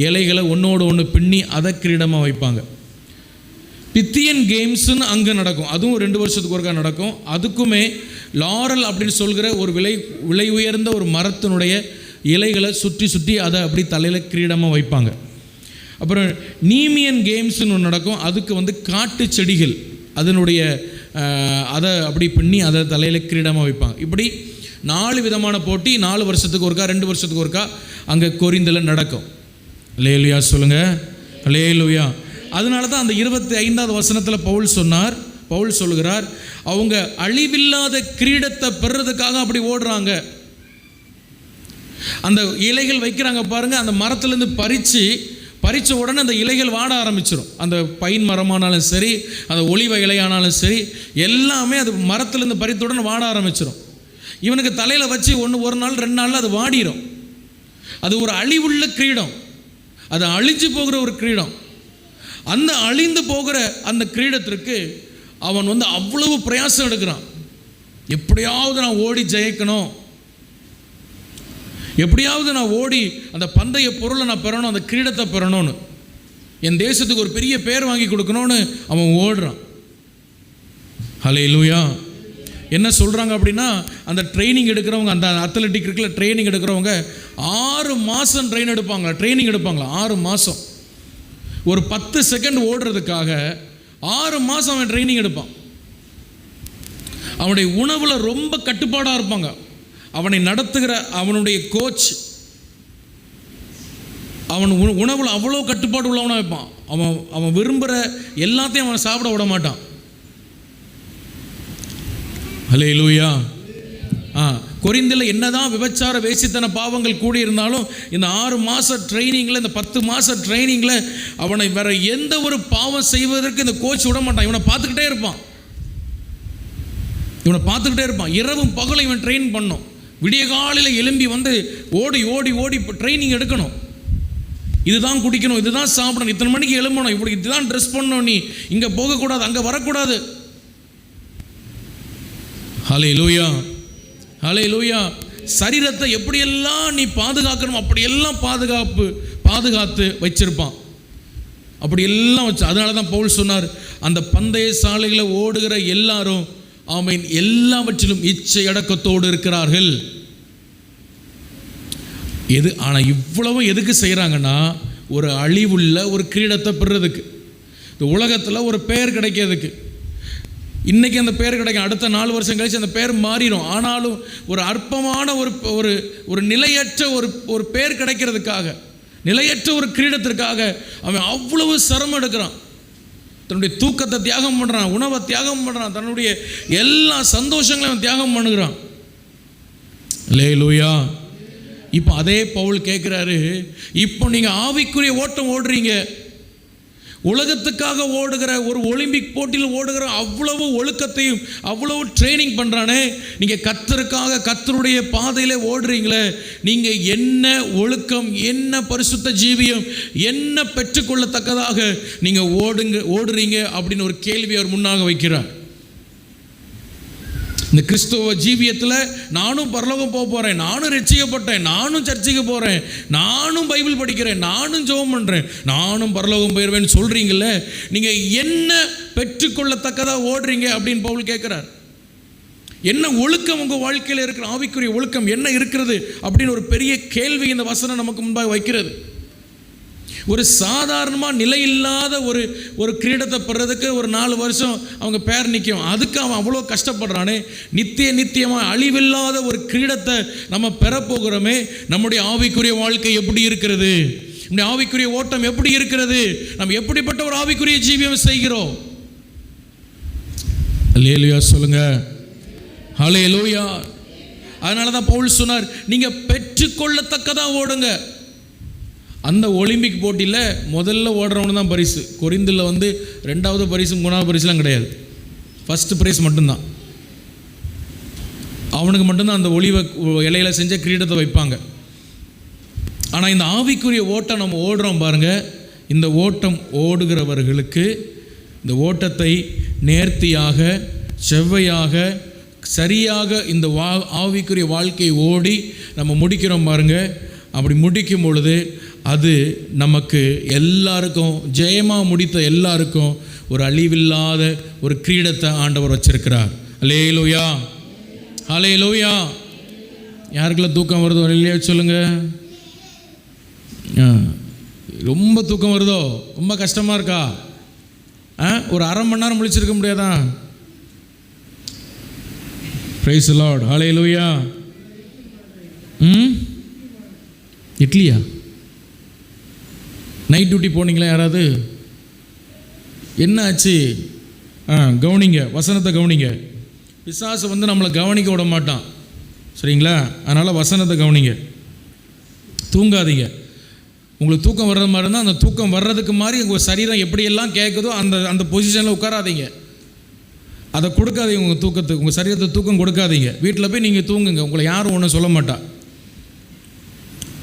இலைகளை ஒன்றோடு ஒன்று பின்னி அதை கிரீடமாக வைப்பாங்க. பித்தியன் கேம்ஸ்ன்னு அங்கே நடக்கும். அதுவும் 2 வருஷத்துக்கு ஒருக்கா நடக்கும். அதுக்குமே லாரல் அப்படின்னு சொல்கிற ஒரு விலை உயர்ந்த ஒரு மரத்தினுடைய இலைகளை சுற்றி அதை அப்படி தலையில் கிரீடமாக வைப்பாங்க. அப்புறம் நீமியன் கேம்ஸ்ன்னு ஒன்று நடக்கும். அதுக்கு காட்டு செடிகள் அதனுடைய அதை அப்படி பின்னி அதை தலையில் கிரீடமாக வைப்பாங்க. இப்படி 4 விதமான போட்டி 4 வருஷத்துக்கு ஒருக்கா, 2 வருஷத்துக்கு ஒருக்கா அங்கே கொரிந்தில் நடக்கும். அல்லேலூயா சொல்லுங்க, அல்லேலூயா. அதனால தான் அந்த 25வது வசனத்தில் பவுல் சொல்லுகிறார், அவங்க அழிவில்லாத கிரீடத்தை பெறுறதுக்காக அப்படி ஓடுறாங்க. அந்த இலைகள் வைக்கிறாங்க பாருங்க, அந்த மரத்துலேருந்து பறிச்ச உடனே அந்த இலைகள் வாட ஆரம்பிச்சிடும். அந்த பைன் மரமானாலும் சரி, அந்த ஒலிவ இலையானாலும் சரி, எல்லாமே அது மரத்துலேருந்து பறித்த உடனே வாட ஆரம்பிச்சிடும். இவனுக்கு தலையில் வச்சு ஒரு நாள் 2 நாளில் அது வாடிடும். அது ஒரு அழிவுள்ள கிரீடம், அது அழிஞ்சு போகிற ஒரு கிரீடம். அந்த அழிந்து போகிற அந்த கிரீடத்திற்கு அவன் அவ்வளவு பிரயாசம் எடுக்கிறான். எப்படியாவது நான் ஓடி ஜெயிக்கணும், எப்படியாவது நான் ஓடி அந்த பந்தய பொருளை நான் பெறணும், அந்த கிரீடத்தை பெறணும்னு, என் தேசத்துக்கு ஒரு பெரிய பேர் வாங்கி கொடுக்கணும்னு அவன் ஓடுறான். ஹல்லேலூயா. என்ன சொல்கிறாங்க அப்படின்னா, அந்த ட்ரைனிங் எடுக்கிறவங்க, அந்த அத்லெட்டிக் இருக்குல்ல, ட்ரைனிங் எடுக்கிறவங்க 6 மாதம் ட்ரைனிங் எடுப்பாங்களா. 6 மாதம். ஒரு 10 செகண்ட் ஓடுறதுக்காக 6 மாதம் அவன் ட்ரைனிங் எடுப்பான். அவனுடைய உணவில் ரொம்ப கட்டுப்பாடாக இருப்பாங்க. அவனை நடத்துகிற அவனுடைய கோச் அவன் உணவில் அவ்வளோ கட்டுப்பாடு உள்ளவனாக வைப்பான். அவன் விரும்புகிற எல்லாத்தையும் அவனை சாப்பிட விட மாட்டான். அல்லேலூயா, கொரிந்தில் என்னதான் விபச்சார வேசித்தன பாவங்கள் கூடி இருந்தாலும் இந்த 6 மாத ட்ரைனிங்கில், இந்த 10 மாத ட்ரைனிங்கில் அவனை வேற எந்த ஒரு பாவம் செய்வதற்கு இந்த கோச் விட மாட்டான். இவனை பார்த்துக்கிட்டே இருப்பான். இரவும் பகலும் இவன் ட்ரெயின் பண்ணும். விடிய காலையில் எழும்பி வந்து ஓடி ஓடி ஓடி ட்ரைனிங் எடுக்கணும். இதுதான் குடிக்கணும், இதுதான் சாப்பிடணும், இத்தனை மணிக்கு எழும்பணும், இப்படி இதுதான் ட்ரெஸ் பண்ணணும், நீ இங்கே போகக்கூடாது, அங்கே வரக்கூடாது. ஹல்லேலூயா, ஹல்லேலூயா. சரீரத்தை எப்படியெல்லாம் நீ பாதுகாக்கணும் அப்படியெல்லாம் பாதுகாத்து வச்சிருப்பான். அப்படி எல்லாம் வச்சு, அதனால தான் பவுல் சொன்னார், அந்த பந்தய சாலைகளை ஓடுகிற எல்லாரும் ஆமென் எல்லாவற்றிலும் இச்சை அடக்கத்தோடு இருக்கிறார்கள். ஆனால் இவ்வளவும் எதுக்கு செய்கிறாங்கன்னா, ஒரு அழிவுள்ள ஒரு கிரீடத்தை பெறுறதுக்கு, இந்த உலகத்தில் ஒரு பெயர் கிடைக்கிறதுக்கு. இன்றைக்கி அந்த பெயர் கிடைக்கும், அடுத்த 4 வருஷம் கழிச்சு அந்த பெயர் மாறிடும். ஆனாலும் ஒரு அற்பமான ஒரு நிலையற்ற ஒரு பெயர் கிடைக்கிறதுக்காக, நிலையற்ற ஒரு கிரீடத்திற்காக அவன் அவ்வளவு சிரமம் எடுக்கிறான். தன்னுடைய தூக்கத்தை தியாகம் பண்ணுறான், உணவை தியாகம் பண்ணுறான், தன்னுடைய எல்லா சந்தோஷங்களையும் அவன் தியாகம் பண்ணுகிறான். அல்லேலூயா. இப்போ அதே பவுல் கேட்குறாரு, இப்போ நீங்கள் ஆவிக்குரிய ஓட்டம் ஓடுறீங்க, உலகத்துக்காக ஓடுகிற ஒரு ஒலிம்பிக் போட்டியில் ஓடுகிற அவ்வளவு ஒழுக்கத்தையும் அவ்வளவு ட்ரைனிங் பண்ணுறானே, நீங்கள் கர்த்தருக்காக கர்த்தருடைய பாதையில் ஓடுறீங்களே, நீங்கள் என்ன ஒழுக்கம், என்ன பரிசுத்த ஜீவியம், என்ன பெற்றுக்கொள்ளத்தக்கதாக நீங்கள் ஓடுறீங்க அப்படின்னு ஒரு கேள்வி அவர் முன்னாக வைக்கிறார். இந்த கிறிஸ்துவ ஜீவியத்தில் நானும் பரலோகம் போக போகிறேன், நானும் ரட்சிக்கப்பட்டேன், நானும் சர்ச்சைக்கு போகிறேன், நானும் பைபிள் படிக்கிறேன், நானும் ஜெபம் பண்ணுறேன், நானும் பரலோகம் போயிடுவேன்னு சொல்கிறீங்களே, நீங்கள் என்ன பெற்றுக்கொள்ளத்தக்கதாக ஓடுறீங்க அப்படின்னு பவுல் கேட்குறார். என்ன ஒழுக்கம் உங்கள் வாழ்க்கையில் இருக்கிற ஆவிக்குரிய ஒழுக்கம் என்ன இருக்கிறது அப்படின்னு ஒரு பெரிய கேள்வி இந்த வசனம் நமக்கு முன்பாக வைக்கிறது. ஒரு சாதாரணமாக நிலையில்லாத ஒரு கிரீடத்தை பெறதுக்கு ஒரு 4 வருஷம் அவங்க பேர் நிற்கும். அதுக்கு அவன் அவ்வளோ கஷ்டப்படுறானே. நித்தியமாக அழிவில்லாத ஒரு கிரீடத்தை நம்ம பெறப்போகிறோமே. நம்முடைய ஆவிக்குரிய வாழ்க்கை எப்படி இருக்கிறது? நம்முடைய ஆவிக்குரிய ஓட்டம் எப்படி இருக்கிறது? நம்ம எப்படிப்பட்ட ஒரு ஆவிக்குரிய ஜீவியம் செய்கிறோம்? அல்லேலூயா சொல்லுங்க, ஹல்லேலூயா. அதனால தான் பவுல் சொன்னார், நீங்கள் பெற்றுக்கொள்ளத்தக்கதாக ஓடுங்க. அந்த ஒலிம்பிக் போட்டியில் முதல்ல ஓடுறவனு தான் பரிசு. கொரிந்தில் 2வது பரிசு 3வது பரிசுலாம் கிடையாது, ஃபஸ்ட்டு ப்ரைஸ் மட்டும்தான். அவனுக்கு மட்டும்தான் அந்த ஒளிவ இலையில செஞ்ச கிரீடத்தை வைப்பாங்க. ஆனால் இந்த ஆவிக்குரிய ஓட்டம் நம்ம ஓடுறோம் பாருங்கள், இந்த ஓட்டம் ஓடுகிறவர்களுக்கு இந்த ஓட்டத்தை நேர்த்தியாக, செவ்வையாக, சரியாக இந்த ஆவிக்குரிய வாழ்க்கையை ஓடி நம்ம முடிக்கிறோம் பாருங்கள். அப்படி முடிக்கும் பொழுது அது நமக்கு எல்லாருக்கும், ஜெயமாக முடித்த எல்லாருக்கும் ஒரு அழிவில்லாத ஒரு கிரீடத்தை ஆண்டவர் வச்சிருக்கிறார். அல்லேலூயா, அல்லேலூயா. யாருக்கெல்லாம் தூக்கம் வருதோ இல்லையா சொல்லுங்க. ரொம்ப தூக்கம் வருதோ, ரொம்ப கஷ்டமாக இருக்கா? ஒரு அரை மணி நேரம் முழிச்சிருக்க முடியாதா? பிரைஸ் தி லார்ட், ஹல்லேலூயா. இட்லியா? நைட் டியூட்டி போனீங்களா யாராவது? என்ன ஆச்சு? கவனிங்க, வசனத்தை கவனிங்க. பிசாசு நம்மளை கவனிக்க விட மாட்டான், சரிங்களா? அதனால் வசனத்தை கவனிங்க. தூங்காதீங்க. உங்களுக்கு தூக்கம் வர்றது மாதிரி இருந்தால் அந்த தூக்கம் வர்றதுக்கு மாதிரி உங்கள் சரீரம் எப்படியெல்லாம் கேட்குதோ அந்த பொசிஷனில் உட்காராதீங்க. அதை கொடுக்காதீங்க உங்கள் தூக்கத்துக்கு, உங்கள் சரீரத்தை தூக்கம் கொடுக்காதீங்க. வீட்டில் போய் நீங்கள் தூங்குங்க, உங்களை யாரும் ஒன்றும் சொல்ல மாட்டா.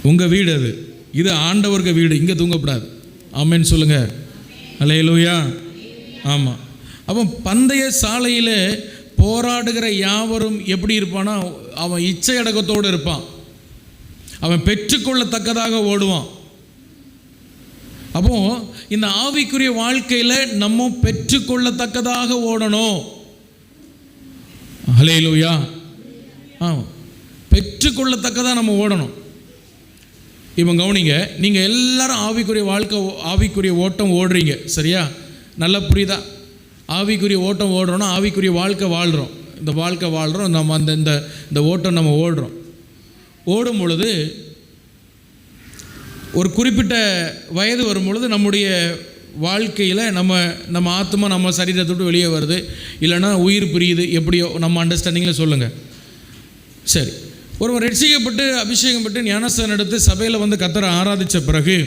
உங்கள் வீடு அது, இது ஆண்டவருக்கு வீடு, இங்கே தூங்கக்கூடாது. ஆமென் சொல்லுங்க, அல்லேலூயா. ஆமாம். அப்போ பந்தய சாலையில் போராடுகிற யாவரும் எப்படி இருப்பானா, அவன் இச்சை அடக்கத்தோடு இருப்பான், அவன் பெற்றுக்கொள்ளத்தக்கதாக ஓடுவான். அப்போ இந்த ஆவிக்குரிய வாழ்க்கையில் நம்ம பெற்றுக்கொள்ளத்தக்கதாக ஓடணும். அல்லேலூயா. பெற்றுக்கொள்ளத்தக்கதாக நம்ம ஓடணும். இப்போ கவனிங்க, நீங்கள் எல்லாரும் ஆவிக்குரிய ஓட்டம் ஓடுறீங்க, சரியா? நல்லா புரியுதா? ஆவிக்குரிய ஓட்டம் ஓடுறோன்னா ஆவிக்குரிய வாழ்க்கை வாழ்கிறோம். இந்த வாழ்க்கை வாழ்கிறோம், நம்ம இந்த ஓட்டம் நம்ம ஓடும் பொழுது ஒரு குறிப்பிட்ட வயது வரும் பொழுது நம்முடைய வாழ்க்கையில் நம்ம ஆத்மா நம்ம சரீரத்தை விட்டு வெளியே வருது, இல்லைன்னா உயிர் பிரியுது, எப்படியோ நம்ம அண்டர்ஸ்டாண்டிங்கில் சொல்லுங்கள். சரி, ஒருவன் ரட்சிக்கப்பட்டு அபிஷேகம் பட்டு ஞானஸ்தானம் எடுத்து சபையில் வந்து கர்த்தரை ஆராதித்த பிறகு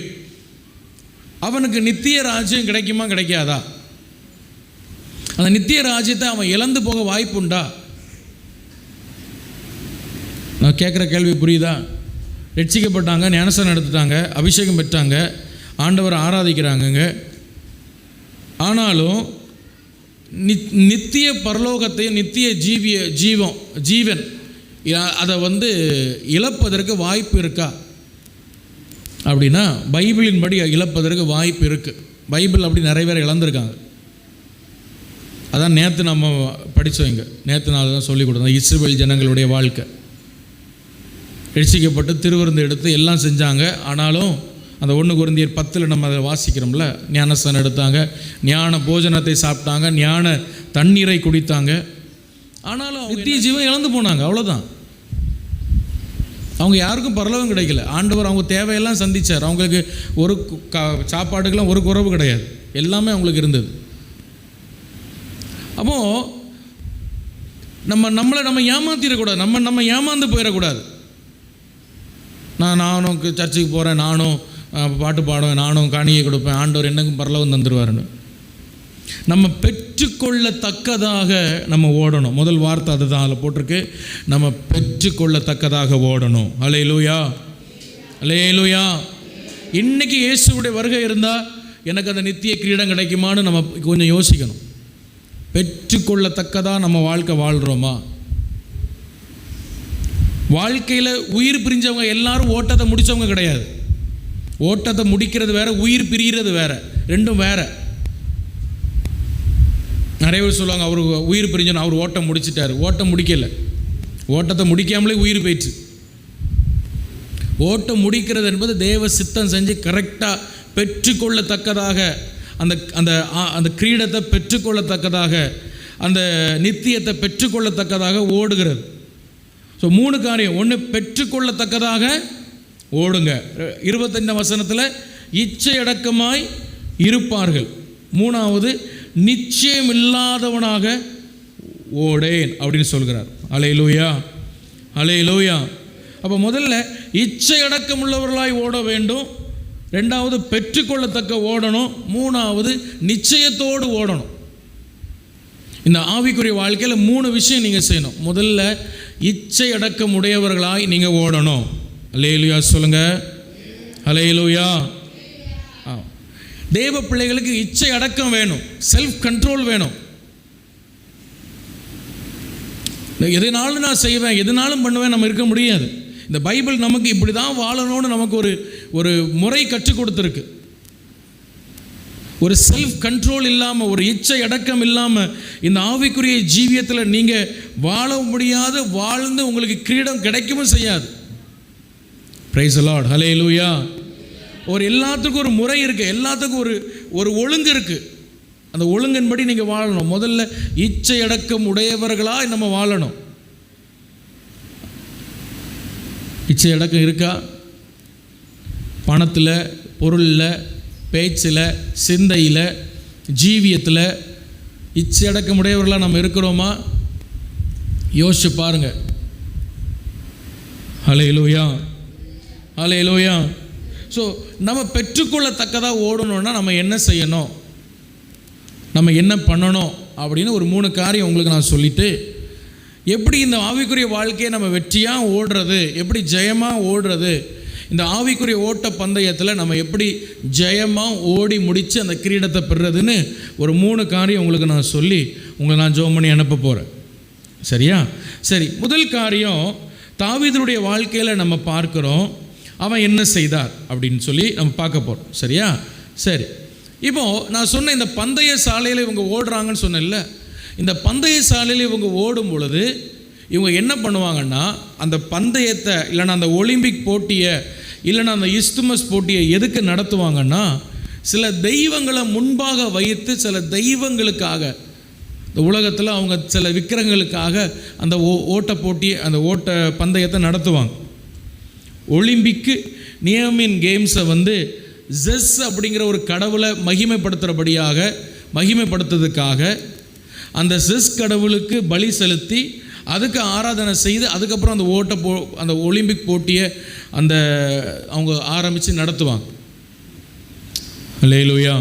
அவனுக்கு நித்திய ராஜ்யம் கிடைக்குமா கிடைக்காதா? அந்த நித்திய ராஜ்யத்தை அவன் இழந்து போக வாய்ப்பு உண்டா? நான் கேட்குற கேள்வி புரியுதா? ரட்சிக்கப்பட்டாங்க, ஞானஸ்தானம் எடுத்துட்டாங்க, அபிஷேகம் பெற்றாங்க, ஆண்டவரை ஆராதிக்கிறாங்கங்க. ஆனாலும் நித்திய பரலோகத்தையும் நித்திய ஜீவன் அதை வந்து இழப்பதற்கு வாய்ப்பு இருக்கா அப்படின்னா பைபிளின் படி இழப்பதற்கு வாய்ப்பு இருக்குது. பைபிள் அப்படி நிறைய பேர் இழந்திருக்காங்க. அதான் நேற்று நம்ம படித்தவங்க, நேற்று நாள் தான் சொல்லிக் கொடுத்தோம். இஸ்ரவேல் ஜனங்களுடைய வாழ்க்கை ரட்சிக்கப்பட்டு திருவிருந்து எடுத்து எல்லாம் செஞ்சாங்க. ஆனாலும் அந்த 1 கொரிந்தியர் 10 நம்ம அதை வாசிக்கிறோம்ல, ஞானஸ்தானம் எடுத்தாங்க, ஞான போஜனத்தை சாப்பிட்டாங்க, ஞான தண்ணீரை குடித்தாங்க. ஆனாலும் நித்திய ஜீவன் இழந்து போனாங்க. அவ்வளோதான். அவங்க யாருக்கும் பரலோகம் கிடைக்கல. ஆண்டவர் அவங்க தேவையெல்லாம் சந்தித்தார். அவங்களுக்கு ஒரு சாப்பாடுக்கெல்லாம் ஒரு குறைவு கிடையாது, எல்லாமே அவங்களுக்கு இருந்தது. அப்போது நம்ம ஏமாற்றிடக்கூடாது, நம்ம ஏமாந்து போயிடக்கூடாது. நானும் சர்ச்சுக்கு போகிறேன், நானும் பாட்டு பாடுவேன், நானும் காணியை கொடுப்பேன், ஆண்டவர் என்னக்கும் பரலோகம் தந்துடுவாருன்னு. நம்ம பெற்றுக்கொள்ளத்தக்கதாக நம்ம ஓடணும். முதல் வார்த்தை அதுதான் அதில் போட்டிருக்கு, நம்ம பெற்றுக்கொள்ளத்தக்கதாக ஓடணும். அல்லேலூயா, அல்லேலூயா. இன்றைக்கி இயேசுவுடைய வருகை இருந்தால் எனக்கு அந்த நித்திய கிரீடம் கிடைக்குமான்னு நம்ம கொஞ்சம் யோசிக்கணும். பெற்றுக்கொள்ளத்தக்கதாக நம்ம வாழ்க்கை வாழ்கிறோமா? வாழ்க்கையில் உயிர் பிரிஞ்சவங்க எல்லாரும் ஓட்டத்தை முடித்தவங்க கிடையாது. ஓட்டத்தை முடிக்கிறது வேறு, உயிர் பிரிகிறது வேறு, ரெண்டும் வேறு. நிறைய பேர் சொல்லுவாங்க, அவர் உயிர் பிரிஞ்சோன்னு அவர் ஓட்டம் முடிச்சிட்டார். ஓட்டம் முடிக்கலை, ஓட்டத்தை முடிக்காமலே உயிர் போயிடுச்சு. ஓட்டம் முடிக்கிறது என்பது தேவ சித்தம் செஞ்சு கரெக்டாக பெற்றுக்கொள்ளத்தக்கதாக அந்த அந்த அந்த கிரீடத்தை பெற்றுக்கொள்ளத்தக்கதாக அந்த நித்தியத்தை பெற்றுக்கொள்ளத்தக்கதாக ஓடுகிறது. ஸோ 3 காரியம். 1, பெற்றுக்கொள்ளத்தக்கதாக ஓடுங்க. 25 வசனத்தில் இச்சையடக்கமாய் இருப்பார்கள். 3வது நிச்சயம் இல்லாதவனாக ஓடேன் அப்படின்னு சொல்கிறார். அல்லேலூயா, அல்லேலூயா. அப்போ முதல்ல இச்சையடக்கம் உள்ளவர்களாய் ஓட வேண்டும். 2வது பெற்றுக்கொள்ளத்தக்க ஓடணும். 3வது நிச்சயத்தோடு ஓடணும். இந்த ஆவிக்குரிய வாழ்க்கையில் 3 விஷயம் நீங்கள் செய்யணும். முதல்ல இச்சை அடக்கம் உடையவர்களாய் நீங்கள் ஓடணும். அல்லேலூயா சொல்லுங்க, அல்லேலூயா. தேவ பிள்ளைகளுக்கு இச்சை அடக்கம் வேணும், செல்ஃப் கண்ட்ரோல் வேணும். எதனாலும் நான் செய்வேன், எதனாலும் பண்ணுவேன் நம்ம இருக்க முடியாது. இந்த பைபிள் நமக்கு இப்படி தான் வாழணும்னு நமக்கு ஒரு முறை கற்றுக் கொடுத்துருக்கு. ஒரு செல்ஃப் கண்ட்ரோல் இல்லாமல், ஒரு இச்சை அடக்கம் இல்லாமல் இந்த ஆவிக்குரிய ஜீவியத்தில் நீங்கள் வாழ முடியாது. வாழ்ந்து உங்களுக்கு கிரீடம் கிடைக்கவும் செய்யாது. பிரைஸ் தி லார்ட், ஹல்லேலூயா. ஒரு எல்லாத்துக்கும் ஒரு முறை இருக்குது, எல்லாத்துக்கும் ஒரு ஒழுங்கு இருக்குது. அந்த ஒழுங்கின்படி நீங்கள் வாழணும். முதல்ல இச்சை அடக்கம் உடையவர்களாக நம்ம வாழணும். இச்சை அடக்கம் இருக்கா? பணத்தில், பொருளில், பேச்சில், சிந்தையில், ஜீவியத்தில் இச்சை அடக்கம் உடையவர்களாக நம்ம இருக்கிறோமா? யோசிச்சு பாருங்க. ஹல்லேலூயா, ஹல்லேலூயா. ஸோ நம்ம பெற்றுக்கொள்ளத்தக்கதாக ஓடணும்னா நம்ம என்ன செய்யணும், நம்ம என்ன பண்ணணும் அப்படின்னு ஒரு 3 காரியம் உங்களுக்கு நான் சொல்லிவிட்டு, எப்படி இந்த ஆவிக்குரிய வாழ்க்கையை நம்ம வெற்றியாக ஓடுறது, எப்படி ஜெயமாக ஓடுறது, இந்த ஆவிக்குரிய ஓட்ட பந்தயத்தில் நம்ம எப்படி ஜெயமாக ஓடி முடித்து அந்த கிரீடத்தை பெறுறதுன்னு ஒரு 3 காரியம் உங்களுக்கு நான் சொல்லி உங்களை நான் ஜெபம் பண்ணி அனுப்ப போகிறேன். சரியா? சரி, முதல் காரியம் தாவீதுடைய வாழ்க்கையில் நம்ம பார்க்குறோம். அவன் என்ன செய்தார் அப்படின்னு சொல்லி நம்ம பார்க்க போகிறோம். சரியா? சரி, இப்போது நான் சொன்ன இந்த பந்தய சாலையில் இவங்க ஓடுறாங்கன்னு சொன்னேன்ல, இந்த பந்தய சாலையில் இவங்க ஓடும் பொழுது இவங்க என்ன பண்ணுவாங்கன்னா, அந்த பந்தயத்தை இல்லைன்னா அந்த ஒலிம்பிக் போட்டியை இல்லைன்னா அந்த இஸ்துமஸ் போட்டியை எதுக்கு நடத்துவாங்கன்னா, சில தெய்வங்களை முன்பாக வைத்து சில தெய்வங்களுக்காக, இந்த உலகத்தில் அவங்க சில விக்கிரகங்களுக்காக அந்த ஓட்ட போட்டி, அந்த ஓட்ட பந்தயத்தை நடத்துவாங்க. ஒலிம்பிக்கு நியமின் கேம்ஸை வந்து ஜெஸ் அப்படிங்கிற ஒரு கடவுளை மகிமைப்படுத்துகிறதுக்காக அந்த ஜெஸ் கடவுளுக்கு பலி செலுத்தி அதுக்கு ஆராதனை செய்து அதுக்கப்புறம் அந்த அந்த ஒலிம்பிக் போட்டியை அவங்க ஆரம்பித்து நடத்துவாங்க. அல்லேலூயா.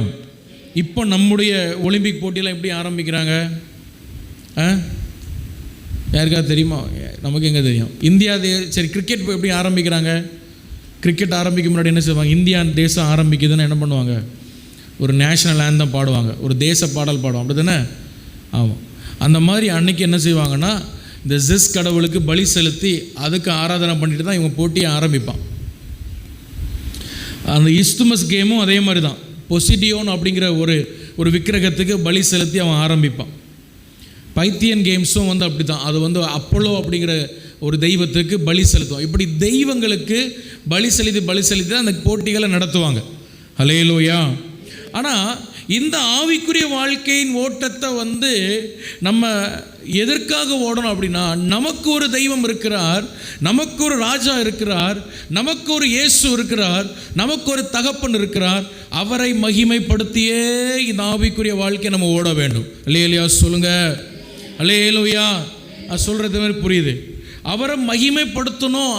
இப்போ நம்முடைய ஒலிம்பிக் போட்டியெல்லாம் எப்படி ஆரம்பிக்கிறாங்க? யாருக்காவது தெரியுமா? நமக்கு எங்கே தெரியும்? இந்தியா சரி, கிரிக்கெட் எப்படி ஆரம்பிக்கிறாங்க? கிரிக்கெட் ஆரம்பிக்க முன்னாடி என்ன செய்வாங்க? இந்தியா தேசம் ஆரம்பிக்குதுன்னு என்ன பண்ணுவாங்க? ஒரு நேஷ்னல் ஆந்தம் பாடுவாங்க, ஒரு தேச பாடல் பாடுவோம், அப்படி தானே? ஆமாம். அந்த மாதிரி அன்னைக்கு என்ன செய்வாங்கன்னா, இந்த ஜெஸ் கடவுளுக்கு பலி செலுத்தி அதுக்கு ஆராதனை பண்ணிட்டு தான் இவங்க போட்டியை ஆரம்பிப்பான். அந்த இஸ்துமஸ் கேமும் அதே மாதிரி தான். பொசிடியோன் அப்படிங்கிற ஒரு விக்கிரகத்துக்கு பலி செலுத்தி அவன் ஆரம்பிப்பான். பைத்தியன் கேம்ஸும் அப்படி தான். அது அப்போலோ அப்படிங்கிற ஒரு தெய்வத்துக்கு பலி செலுத்துவான். இப்படி தெய்வங்களுக்கு பலி செலுத்தி அந்த போட்டிகளை நடத்துவாங்க. அல்லேலூயா. ஆனால் இந்த ஆவிக்குரிய வாழ்க்கையின் ஓட்டத்தை நம்ம எதற்காக ஓடணும் அப்படின்னா, நமக்கு ஒரு தெய்வம் இருக்கிறார், நமக்கு ஒரு ராஜா இருக்கிறார், நமக்கு ஒரு இயேசு இருக்கிறார், நமக்கு ஒரு தகப்பன் இருக்கிறார். அவரை மகிமைப்படுத்தியே இந்த ஆவிக்குரிய வாழ்க்கையை நம்ம ஓட வேண்டும். அல்லேலூயா சொல்லுங்க. அல்லேலூயா. சொல்கிறது மாதிரி புரியுது. அவரை மகிமைப்படுத்தணும்,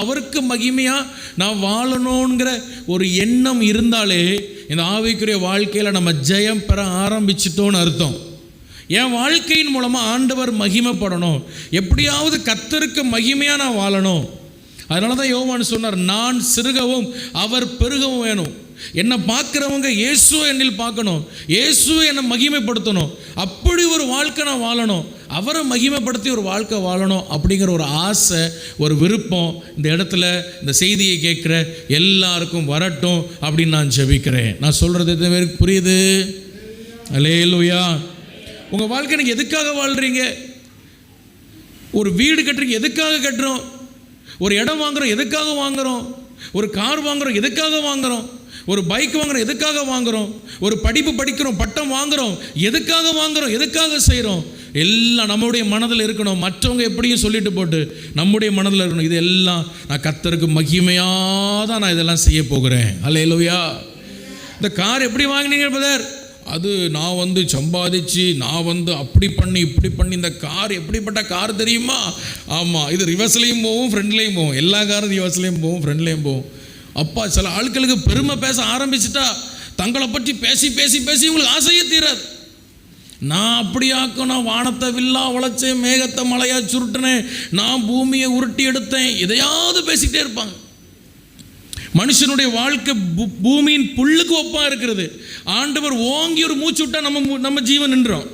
அவருக்கு மகிமையாக நான் வாழணுங்கிற ஒரு எண்ணம் இருந்தாலே இந்த ஆவிக்குரிய வாழ்க்கையில் நம்ம ஜெயம் பெற ஆரம்பிச்சிட்டோன்னு அர்த்தம். என் வாழ்க்கையின் மூலமாக ஆண்டவர் மகிமைப்படணும், எப்படியாவது கர்த்தருக்கு மகிமையாக நான் வாழணும். அதனால தான் யோவான் சொன்னார், நான் சிறுகவும் அவர் பெருகவும் வேணும். என்னை பார்க்குறவங்க இயேசுவை என்னில் பார்க்கணும், இயேசுவை என்னை மகிமைப்படுத்தணும். அப்படி ஒரு வாழ்க்கை நான் வாழணும், அவரை மகிமைப்படுத்தி ஒரு வாழ்க்கை வாழணும் அப்படிங்கிற ஒரு ஆசை, ஒரு விருப்பம் இந்த இடத்துல இந்த செய்தியை கேட்குற எல்லாருக்கும் வரட்டும் அப்படின்னு நான் ஜெபிக்கிறேன். நான் சொல்கிறது எத்தனை பேருக்கு புரியுது? அல்லேலூயா. உங்கள் வாழ்க்கை நீங்கள் எதுக்காக வாழ்கிறீங்க? ஒரு வீடு கட்டுறீங்க, எதுக்காக கட்டுறோம்? ஒரு இடம் வாங்குகிறோம், எதுக்காக வாங்குகிறோம்? ஒரு கார் வாங்குகிறோம், எதுக்காக வாங்குகிறோம்? ஒரு பைக் வாங்குகிறோம், எதுக்காக வாங்குகிறோம்? ஒரு படிப்பு படிக்கிறோம், பட்டம் வாங்குகிறோம், எதுக்காக வாங்குகிறோம்? எதுக்காக செய்கிறோம்? எல்லாம் நம்முடைய மனதில் இருக்கணும். மற்றவங்க எப்படியும் சொல்லிட்டு போட்டு நம்முடைய மனதில் இருக்கணும், இது எல்லாம் நான் கர்த்தருக்கு மகிமையாக தான் நான் இதெல்லாம் செய்ய போகிறேன். அல்லேலூயா. இந்த கார் எப்படி வாங்கினீங்க பிரதர்? அது நான் சம்பாதிச்சு நான் அப்படி பண்ணி இப்படி பண்ணி, இந்த கார் எப்படிப்பட்ட கார் தெரியுமா? ஆமாம், இது ரிவர்ஸ்லேயும் போகும், ஃப்ரண்ட்லேயும் போகும். எல்லா காரும் ரிவர்ஸ்லேயும் போகும், ஃப்ரண்ட்லேயும் போகும். அப்பா, சில ஆட்களுக்கு பெருமை பேச ஆரம்பிச்சுட்டா தங்களை பற்றி பேசி பேசி பேசி உங்களுக்கு ஆசையே தீராது. நான் அப்படியாக்கும், நான் வானத்தை வில்லா வளைச்சேன், மேகத்தை மலையா சுருட்டினேன், நான் பூமியை உருட்டி எடுத்தேன், எதையாவது பேசிக்கிட்டே இருப்பாங்க. மனுஷனுடைய வாழ்க்கை பூமியின் புல்லுக்கு ஒப்பா இருக்கிறது. ஆண்டவர் ஓங்கி ஒரு மூச்சு விட்டா நம்ம ஜீவன் நின்றோம்.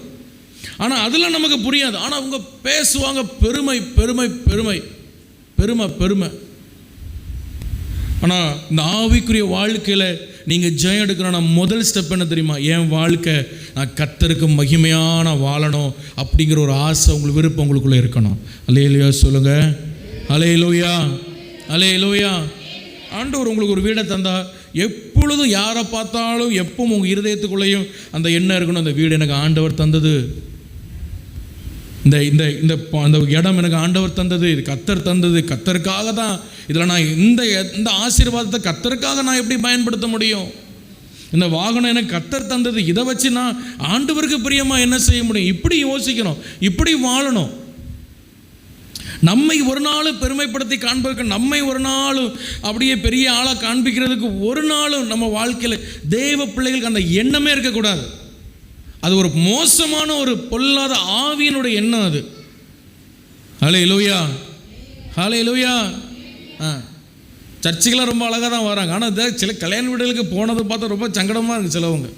ஆனால் அதெல்லாம் நமக்கு புரியாது. ஆனால் அவங்க பேசுவாங்க பெருமை பெருமை பெருமை பெருமை பெருமை. ஆனால் இந்த ஆவிக்குரிய வாழ்க்கையில் நீங்கள் ஜெயம் எடுக்கணும்னா முதல் ஸ்டெப் என்ன தெரியுமா? என் வாழ்க்கை நான் கர்த்தருக்கு மகிமையான வாழணும் அப்படிங்கிற ஒரு ஆசை, உங்களுக்கு விருப்பம் உங்களுக்குள்ளே இருக்கணும். அல்லேலூயா சொல்லுங்க. அல்லேலூயா. அல்லேலூயா. ஆண்டவர் உங்களுக்கு ஒரு வீடை தந்தா எப்பொழுதும் யாரை பார்த்தாலும் எப்பவும் உங்கள் இருதயத்துக்குள்ளேயும் அந்த எண்ணம் இருக்கணும், அந்த வீடு எனக்கு ஆண்டவர் தந்தது, இந்த இந்த இந்த அந்த இடம் எனக்கு ஆண்டவர் தந்தது, இது கர்த்தர் தந்தது, கர்த்தருக்காக தான். இதில் நான் இந்த ஆசீர்வாதத்தை கர்த்தருக்காக நான் எப்படி பயன்படுத்த முடியும்? இந்த வாகனம் எனக்கு கர்த்தர் தந்தது, இதை வச்சு நான் ஆண்டவருக்கு பிரியமாக என்ன செய்ய முடியும்? இப்படி யோசிக்கணும், இப்படி வாழணும். நம்மை ஒரு நாள் பெருமைப்படுத்தி காண்பதற்கு, நம்மை ஒரு நாள் அப்படியே பெரிய ஆளாக காண்பிக்கிறதுக்கு ஒரு நாளும் நம்ம வாழ்க்கையில் தேவ பிள்ளைகளுக்கு அந்த எண்ணமே இருக்கக்கூடாது. அது ஒரு மோசமான ஒரு பொல்லாத ஆவியினுடைய எண்ணம் அது. ஹல்லேலூயா. ஹல்லேலூயா. சர்ச்சுக்கெல்லாம் ரொம்ப அழகாக தான் வராங்க. ஆனால் சில கல்யாண வீடுகளுக்கு போனதை பார்த்தா ரொம்ப சங்கடமாக இருக்குது சிலவங்க.